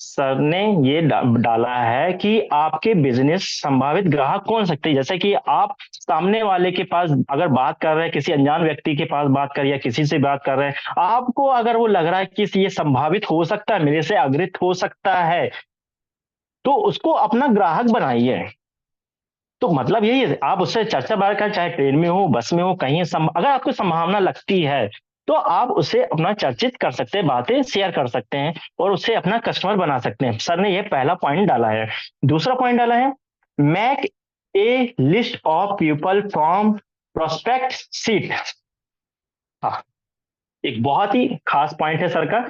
सर ने ये डाला है कि आपके बिजनेस संभावित ग्राहक कौन सकते हैं। जैसे कि आप सामने वाले के पास अगर बात कर रहे हैं, किसी अनजान व्यक्ति के पास बात कर रहे हैं या किसी से बात कर रहे हैं, आपको अगर वो लग रहा है कि ये संभावित हो सकता है, मेरे से अग्रहित हो सकता है, तो उसको अपना ग्राहक बनाइए। तो मतलब यही है, आप उससे चर्चा बात कर, चाहे ट्रेन में हो, बस में हो, कहीं अगर आपको संभावना लगती है तो आप उसे अपना चर्चित कर सकते हैं, बातें शेयर कर सकते हैं और उससे अपना कस्टमर बना सकते हैं। सर ने यह पहला पॉइंट डाला है। दूसरा पॉइंट डाला है, make a list of people from prospect seat. हाँ, एक बहुत ही खास पॉइंट है सर का,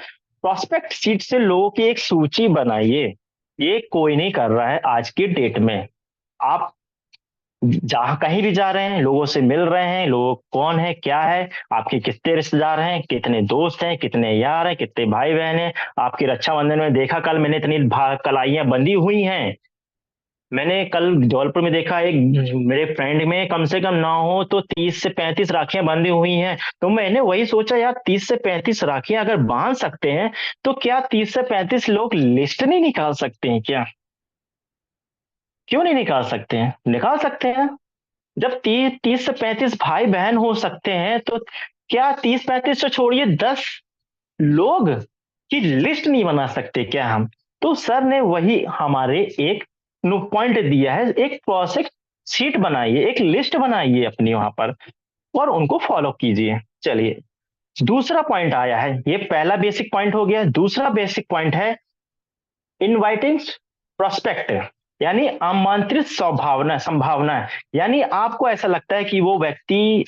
प्रोस्पेक्ट सीट से लोगों की एक सूची बनाइए। ये कोई नहीं कर रहा है आज की डेट में। आप जहां कहीं भी जा रहे हैं, लोगों से मिल रहे हैं, लोग कौन है, क्या है, आपके कितने रिश्तेदार हैं, कितने दोस्त हैं, कितने यार हैं, कितने भाई बहन हैं। आपके रक्षाबंधन में देखा कल मैंने इतनी कलाइयां बंधी हुई हैं। मैंने कल जबलपुर में देखा, एक मेरे फ्रेंड में कम से कम ना हो तो 30 से 35 राखियां बंधी हुई हैं। तो मैंने वही सोचा, यार 30 से 35 राखियां अगर बांध सकते हैं तो क्या 30 से 35 लोग लिस्ट नहीं निकाल सकते हैं क्या? क्यों नहीं निकाल सकते हैं, निकाल सकते हैं। जब 30 से 35 भाई बहन हो सकते हैं तो क्या 30 35 तो छोड़िए, 10 लोग की लिस्ट नहीं बना सकते क्या हम? तो सर ने वही हमारे एक पॉइंट दिया है, एक प्रोस्पेक्ट सीट बनाइए, एक लिस्ट बनाइए अपनी वहां पर और उनको फॉलो कीजिए। चलिए, दूसरा पॉइंट आया है, ये पहला बेसिक पॉइंट हो गया। दूसरा बेसिक पॉइंट है इनवाइटिंग प्रोस्पेक्ट, यानी आमंत्रित संभावना। यानी आपको ऐसा लगता है कि वो व्यक्ति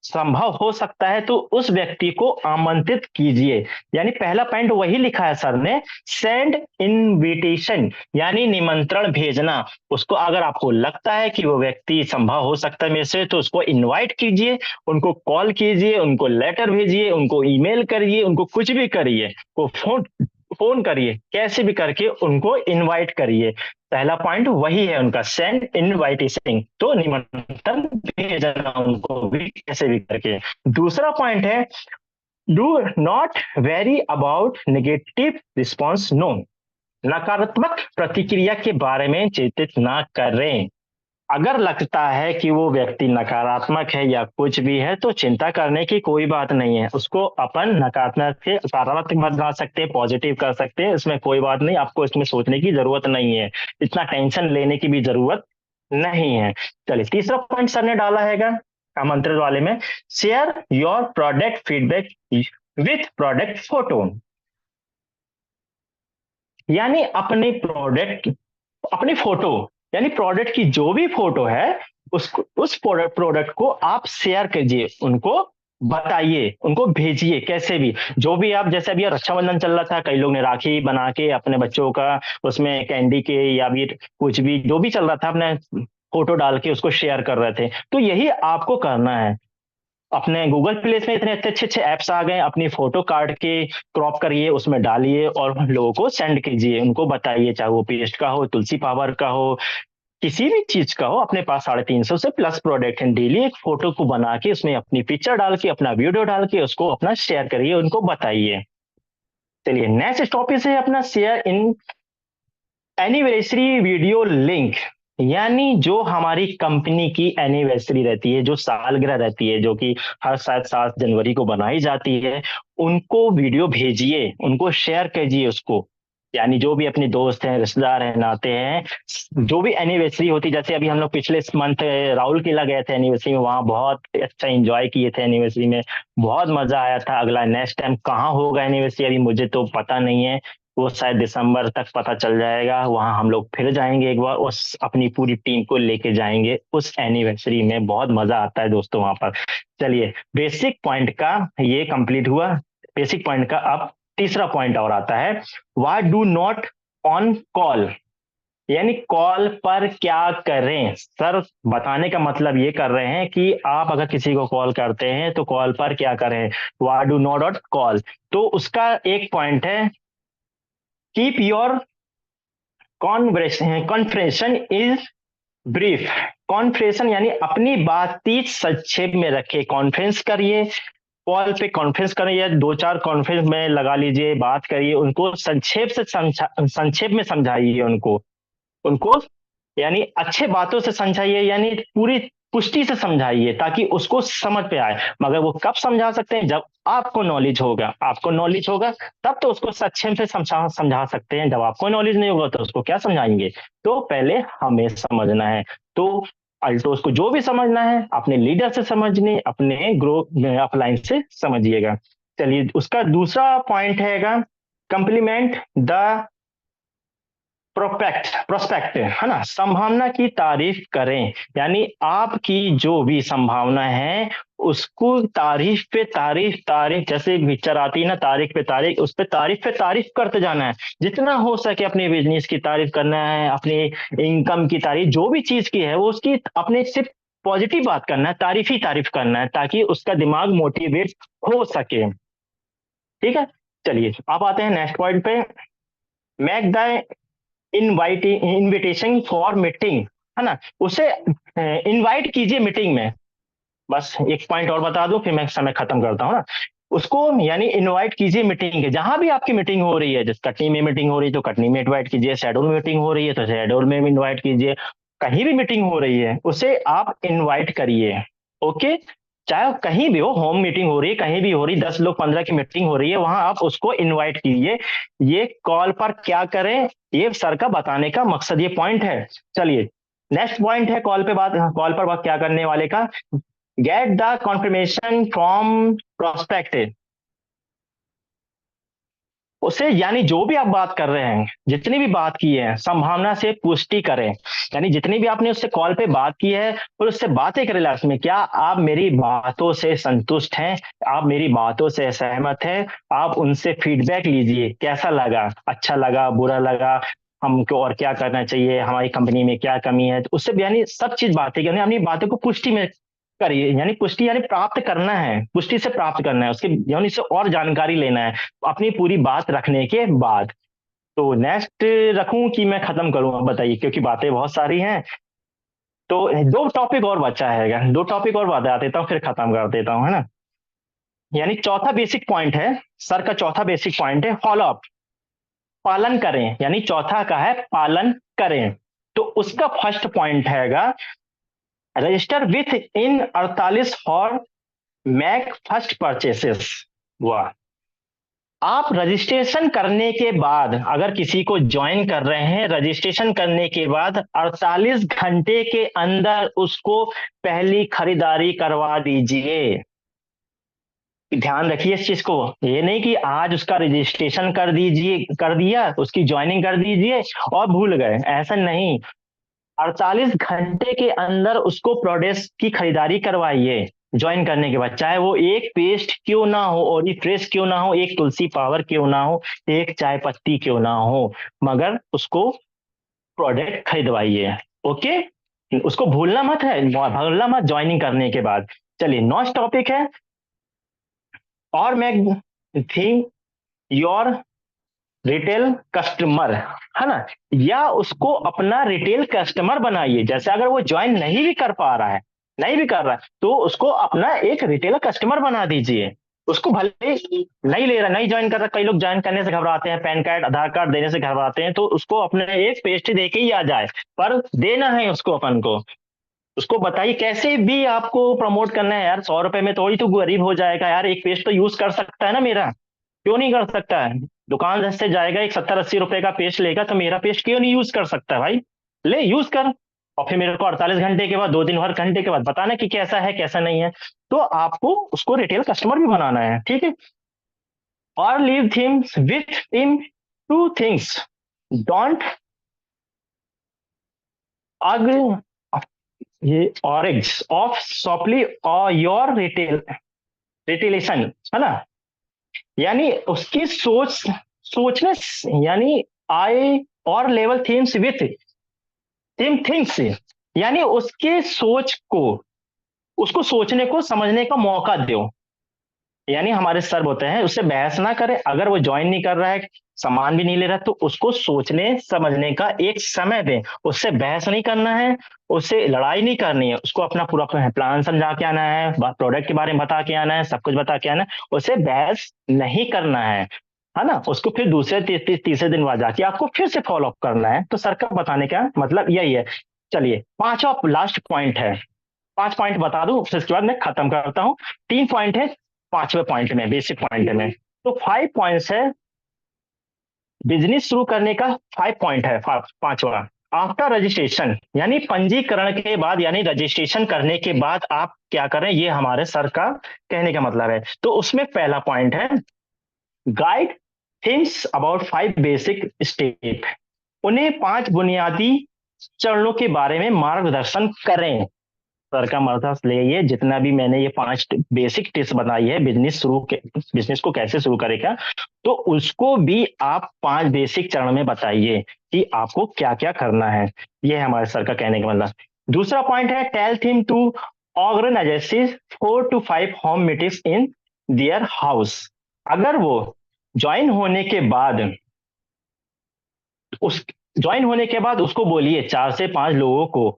संभव हो सकता है, तो उस व्यक्ति को आमंत्रित कीजिए। यानी पहला पॉइंट वही लिखा है सर ने, सेंड इनविटेशन, यानी निमंत्रण भेजना। उसको अगर आपको लगता है कि वो व्यक्ति संभव हो सकता है मेरे से, तो उसको इनवाइट कीजिए, उनको कॉल कीजिए, उनको लेटर भेजिए, उनको ईमेल करिए, उनको कुछ भी करिए, वो फोन फोन करिए, कैसे भी करके उनको इनवाइट करिए। पहला पॉइंट वही है उनका, सेंड इनवाइटेशन, तो निमंत्रण भेजना उनको भी कैसे भी करके। दूसरा पॉइंट है do not very about negative response, no, नकारात्मक प्रतिक्रिया के बारे में चिंतित ना करें। अगर लगता है कि वो व्यक्ति नकारात्मक है या कुछ भी है, तो चिंता करने की कोई बात नहीं है, उसको अपन नकारात्मक से सकारात्मक बना सकते हैं, पॉजिटिव कर सकते हैं, इसमें कोई बात नहीं, आपको इसमें सोचने की जरूरत नहीं है, इतना टेंशन लेने की भी जरूरत नहीं है। चलिए, तीसरा पॉइंट सर ने डाला हैगा आमंत्रित वाले में, share your product feedback with product photo, यानी अपने प्रोडक्ट, अपनी फोटो, यानी प्रोडक्ट की जो भी फोटो है उसको, उस प्रोडक्ट को आप शेयर कीजिए, उनको बताइए, उनको भेजिए कैसे भी। जो भी आप, जैसे अभी रक्षाबंधन चल रहा था, कई लोग ने राखी बना के अपने बच्चों का उसमें कैंडी के या भी कुछ भी जो भी चल रहा था, अपने फोटो डाल के उसको शेयर कर रहे थे। तो यही आपको करना है। अपने गूगल प्ले में इतने अच्छे अच्छे ऐप्स आ गए, अपनी फोटो काट के क्रॉप करिए, उसमें डालिए और लोगों को सेंड कीजिए, उनको बताइए, चाहे वो पेस्ट का हो, तुलसी पावर का हो, किसी भी चीज का हो। अपने पास 350 से प्लस प्रोडक्ट है, डेली एक फोटो को बना के उसमें अपनी पिक्चर डाल के, अपना वीडियो डाल के उसको अपना शेयर करिए, उनको बताइए। चलिए, नेक्स्ट टॉपिक है अपना share in anniversary video link, यानी जो हमारी कंपनी की एनिवर्सरी रहती है, जो सालगिरह रहती है, जो कि हर शायद 7 जनवरी को बनाई जाती है, उनको वीडियो भेजिए, उनको शेयर कीजिए उसको। यानी जो भी अपने दोस्त हैं, रिश्तेदार हैं, नाते हैं, जो भी एनिवर्सरी होती, जैसे अभी हम लोग पिछले मंथ राहुल किला गए थे एनिवर्सरी में, वहां बहुत अच्छा एंजॉय किए थे एनिवर्सरी में, बहुत मजा आया था। अगला नेक्स्ट टाइम कहाँ होगा एनिवर्सरी अभी मुझे तो पता नहीं है, वो शायद दिसंबर तक पता चल जाएगा। वहां हम लोग फिर जाएंगे एक बार, उस अपनी पूरी टीम को लेके जाएंगे उस एनिवर्सरी में, बहुत मजा आता है दोस्तों वहां पर। चलिए, बेसिक पॉइंट का ये कंप्लीट हुआ। बेसिक पॉइंट का अब तीसरा पॉइंट और आता है, why do not on call, यानी कॉल पर क्या करें। सर बताने का मतलब ये कर रहे हैं कि आप अगर किसी को कॉल करते हैं तो कॉल पर क्या करें, why do not on call. तो उसका एक पॉइंट है, कीप योर कॉन्फ्रेंशन इज ब्रीफ। कॉन्फ्रेंशन यानी अपनी बातचीत संक्षेप में रखे, कॉन्फ्रेंस करिए, कॉल पे कॉन्फ्रेंस करें या 2-4 कॉन्फ्रेंस में लगा लीजिए, बात करिए, उनको संक्षेप से संक्षेप में समझाइए उनको, उनको यानी अच्छे बातों से समझाइए, यानी पूरी पुष्टि से समझाइए ताकि उसको समझ पे आए। मगर वो कब समझा सकते हैं, जब आपको नॉलेज होगा, आपको नॉलेज होगा तब तो उसको संक्षेप से समझा सकते हैं। जब आपको नॉलेज नहीं होगा तो उसको क्या समझाएंगे। तो पहले हमें समझना है। तो अल्टोस को जो भी समझना है अपने लीडर से समझने, अपने ग्रुप अपलाइन से समझिएगा। चलिए, उसका दूसरा पॉइंट हैगा, कंप्लीमेंट द प्रोस्पेक्ट, है ना, संभावना की तारीफ करें। यानी आपकी जो भी संभावना है उसको तारीफ पे तारीफ, तारीफ जैसे पिक्चर आती है ना, तारीफ पे तारीफ, उस पे तारीफ करते जाना है। जितना हो सके अपने बिजनेस की तारीफ करना है, अपनी इनकम की तारीफ, जो भी चीज की है वो उसकी अपने सिर्फ पॉजिटिव बात करना है, तारीफ ही तारीफ करना है, ताकि उसका दिमाग मोटिवेट हो सके। ठीक है। चलिए, अब आते हैं नेक्स्ट पॉइंट पे, make the invitation for meeting, है ना, उसे इनवाइट कीजिए मीटिंग में। बस एक पॉइंट और बता दूं फिर मैं समय खत्म करता हूँ ना। उसको यानी इनवाइट कीजिए मीटिंग के, जहां भी आपकी मीटिंग हो रही है, जैसे कटनी में मीटिंग हो रही है तो कटनी में इनवाइट कीजिए, शेड्यूल में मीटिंग हो रही है तो शेड्यूल में भी इनवाइट कीजिए, कहीं भी मीटिंग हो रही है उसे आप इनवाइट करिए। ओके, चाहे कहीं भी हो, होम मीटिंग हो रही है, कहीं भी हो रही, 10 लोग 15 की मीटिंग हो रही है, वहां आप उसको इनवाइट कीजिए। ये कॉल पर क्या करें, ये सर का बताने का मकसद, ये पॉइंट है। चलिए, नेक्स्ट पॉइंट है कॉल पर बात क्या करने वाले का, get the confirmation from prospective. उसे यानी जो भी आप बात कर रहे हैं, जितनी भी बात की है, संभावना से पुष्टि करें। यानी जितनी भी आपने उससे कॉल पे बात की है, और उससे बातें करें लास्ट में, क्या आप मेरी बातों से संतुष्ट हैं, आप मेरी बातों से सहमत हैं, आप उनसे फीडबैक लीजिए, कैसा लगा, अच्छा लगा, बुरा लगा, हमको और क्या करना चाहिए, हमारी कंपनी में क्या कमी है, तो उससे यानी सब चीज बातें करनी, अपनी बातों को पुष्टि में करिए। यानी पुष्टि यानी प्राप्त करना है, पुष्टि से प्राप्त करना है उसके, यानी इससे और जानकारी लेना है अपनी पूरी बात रखने के बाद। तो नेक्स्ट रखूं कि मैं खत्म करूं, आप बताइए, क्योंकि बातें बहुत सारी हैं। तो दो टॉपिक और बचा है, दो टॉपिक और बता देता हूँ, फिर खत्म कर देता हूँ, है ना। यानी चौथा बेसिक पॉइंट है, सर का चौथा बेसिक पॉइंट है फॉलो अप, पालन करें। यानी चौथा का है पालन करें। तो उसका फर्स्ट पॉइंट हैगा register with in 48 for make first purchases. वाह। आप रजिस्ट्रेशन करने के बाद, अगर किसी को ज्वाइन कर रहे हैं, रजिस्ट्रेशन करने के बाद 48 घंटे के अंदर उसको पहली खरीदारी करवा दीजिए। ध्यान रखिए इस चीज को, ये नहीं कि आज उसका रजिस्ट्रेशन कर दीजिए, कर दिया, उसकी ज्वाइनिंग कर दीजिए और भूल गए, ऐसा नहीं। 48 घंटे के अंदर उसको प्रोडक्ट की खरीदारी करवाइए ज्वाइन करने के बाद, चाहे वो एक पेस्ट क्यों ना हो, और फ्रेश क्यों ना हो, एक तुलसी पावर क्यों ना हो, एक चाय पत्ती क्यों ना हो, मगर उसको प्रोडक्ट खरीदवाइए। ओके, उसको भूलना मत ज्वाइनिंग करने के बाद। चलिए नेक्स्ट टॉपिक है, और मैं थी योर रिटेल कस्टमर, है ना, या उसको अपना रिटेल कस्टमर बनाइए। जैसे अगर वो ज्वाइन नहीं भी कर पा रहा है, नहीं भी कर रहा है, तो उसको अपना एक रिटेलर कस्टमर बना दीजिए। उसको भले नहीं ले रहा, नहीं ज्वाइन कर रहा, कई लोग ज्वाइन करने से घबराते हैं, पैन कार्ड आधार कार्ड देने से घबराते हैं, तो उसको अपने एक पेस्ट दे के ही आ जाए, पर देना है उसको अपन को। उसको बताइए कैसे भी आपको प्रमोट करना है यार, 100 रुपए में थोड़ी तो गरीब हो जाएगा यार, एक पेस्ट तो यूज कर सकता है ना मेरा, क्यों नहीं कर सकता है। दुकान से जाएगा, एक 70-80 रुपए का पेस्ट लेगा, तो मेरा पेस्ट क्यों नहीं यूज कर सकता है भाई, ले यूज कर। और फिर मेरे को 48 घंटे के बाद, 2 दिन भर घंटे के बाद बताना कि कैसा है कैसा नहीं है। तो आपको उसको रिटेल कस्टमर भी बनाना है, ठीक है। और leave themes with him two things, don't अग ये ऑरिज ऑफ सॉफ्टली और योर रिटेलेशन, है ना। यानी उसकी सोचने, यानी आई और लेवल थीम्स विथ थिम थिंग्स, यानी उसके सोच को, उसको सोचने को समझने का मौका दो। यानी हमारे सर होते हैं, उससे बहस ना करें, अगर वो ज्वाइन नहीं कर रहा है, सामान भी नहीं ले रहा, तो उसको सोचने समझने का एक समय दें। उससे बहस नहीं करना है, उससे लड़ाई नहीं करनी है, उसको अपना पूरा प्लान समझा के आना है, प्रोडक्ट के बारे में बता के आना है, सब कुछ बता के आना है, उससे बहस नहीं करना है ना। उसको फिर दूसरे तीसरे दिन बाद जाके आपको फिर से फॉलो अप करना है। तो सर का बताने का मतलब यही है। चलिए पांचवा लास्ट पॉइंट है, 5 पॉइंट बता दूं, फिर उसके बाद मैं खत्म करता हूँ। 3 पॉइंट है पांचवें पॉइंट में, बेसिक पॉइंट में। तो 5 पॉइंट्स है बिजनेस शुरू करने का। 5 पॉइंट है पांचवा, आफ्टर रजिस्ट्रेशन, यानी पंजीकरण के बाद, यानी रजिस्ट्रेशन करने के बाद आप क्या करें, ये हमारे सर का कहने का मतलब है। तो उसमें पहला पॉइंट है guide things about 5 basic step, उन्हें 5 बुनियादी चरणों के बारे में मार्गदर्शन करें। सर का मतलब ले, ये जितना भी मैंने ये 5 बेसिक टिप्स बताई है बिजनेस को कैसे शुरू करेगा, तो उसको भी आप 5 बेसिक चरण में बताइए कि आपको क्या क्या करना है। ये है हमारे सर का कहने का मतलब। दूसरा पॉइंट है tell them to organize 4 to 5 home meetings in their house. अगर वो ज्वाइन होने के बाद, उस ज्वाइन होने के बाद उसको बोलिए 4 से 5 लोगों को,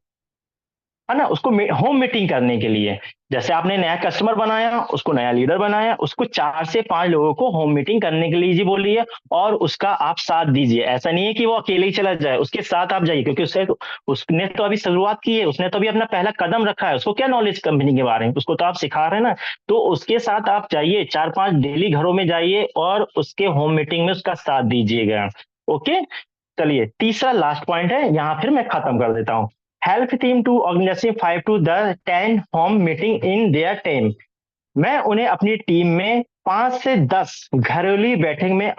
है ना, उसको होम मीटिंग करने के लिए। जैसे आपने नया कस्टमर बनाया, उसको नया लीडर बनाया, उसको 4 से 5 लोगों को होम मीटिंग करने के लिए जी बोलिए, और उसका आप साथ दीजिए। ऐसा नहीं है कि वो अकेले ही चला जाए, उसके साथ आप जाइए, क्योंकि उसने तो अभी शुरुआत की है, उसने तो अभी अपना पहला कदम रखा है, उसको क्या नॉलेज कंपनी के बारे में, उसको तो आप सिखा रहे हैं ना। तो उसके साथ आप जाइए, 4-5 डेली घरों में जाइए और उसके होम मीटिंग में उसका साथ दीजिएगा। ओके। चलिए तीसरा लास्ट पॉइंट है, यहां फिर मैं खत्म कर देता हूँ। Help team to organizing 5 to 10 home meeting in their team. मैं उन्हें अपनी टीम में 5 से 10 घरेलू बैठक में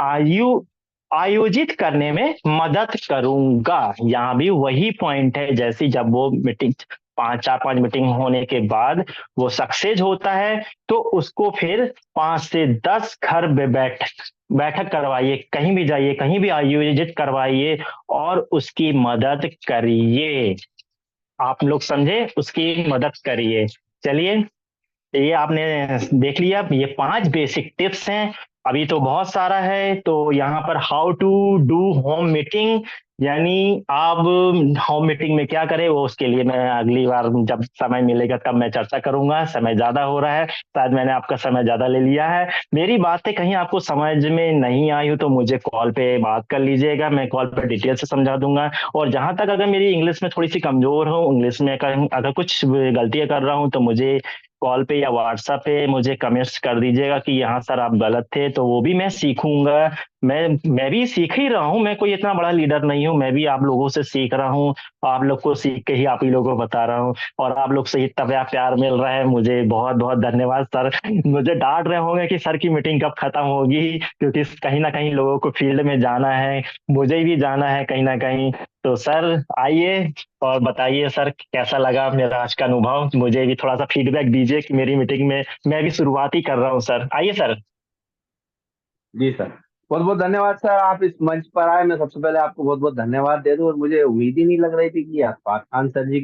आयोजित करने में मदद करूंगा। यहाँ भी वही पॉइंट है, जैसी जब वो मीटिंग 5 4 5 मीटिंग होने के बाद वो सक्सेस होता है, तो उसको फिर 5 से 10 घर में बैठक करवाइए, कहीं भी जाइए, कहीं भी आयोजित करवाइए और उसकी मदद करिए। आप लोग समझे, उसकी मदद करिए। चलिए, ये आपने देख लिया, ये 5 बेसिक टिप्स हैं। अभी तो बहुत सारा है, तो यहाँ पर how to do home meeting, यानी आप होम मीटिंग में क्या करें, वो उसके लिए मैं अगली बार जब समय मिलेगा तब मैं चर्चा करूंगा। समय ज्यादा हो रहा है, शायद मैंने आपका समय ज्यादा ले लिया है। मेरी बातें कहीं आपको समझ में नहीं आई हो तो मुझे कॉल पे बात कर लीजिएगा, मैं कॉल पे डिटेल से समझा दूंगा। और जहां तक अगर मेरी इंग्लिश में थोड़ी सी कमजोर हो, इंग्लिश में अगर कुछ गलतियां कर रहा हूं, तो मुझे कॉल पे या व्हाट्सएप पे मुझे कमेंट्स कर दीजिएगा कि यहाँ सर आप गलत थे, तो वो भी मैं सीखूंगा। मैं भी सीख ही रहा हूँ, मैं कोई इतना बड़ा लीडर नहीं हूँ, मैं भी आप लोगों से सीख रहा हूँ। आप लोग को सीख के ही आप ही लोगों को बता रहा हूँ, और आप लोग से इतना प्यार प्यार मिल रहा है, मुझे बहुत बहुत धन्यवाद सर। मुझे डांट रहे होंगे कि सर की मीटिंग कब खत्म होगी, क्योंकि कहीं ना कहीं लोगों को फील्ड में जाना है, मुझे भी जाना है कहीं ना कहीं। तो सर आइए और बताइए सर, कैसा लगा मेरा आज का अनुभव, मुझे भी थोड़ा सा फीडबैक दीजिए कि मेरी मीटिंग में मैं भी शुरुआत ही कर रहा हूँ सर। आइए सर। जी सर, बहुत बहुत धन्यवाद सर, आप इस मंच पर आए। मैं सबसे पहले आपको बहुत बहुत धन्यवाद दे दूं, और मुझे उम्मीद ही नहीं लग रही थी कि आप खान सर जी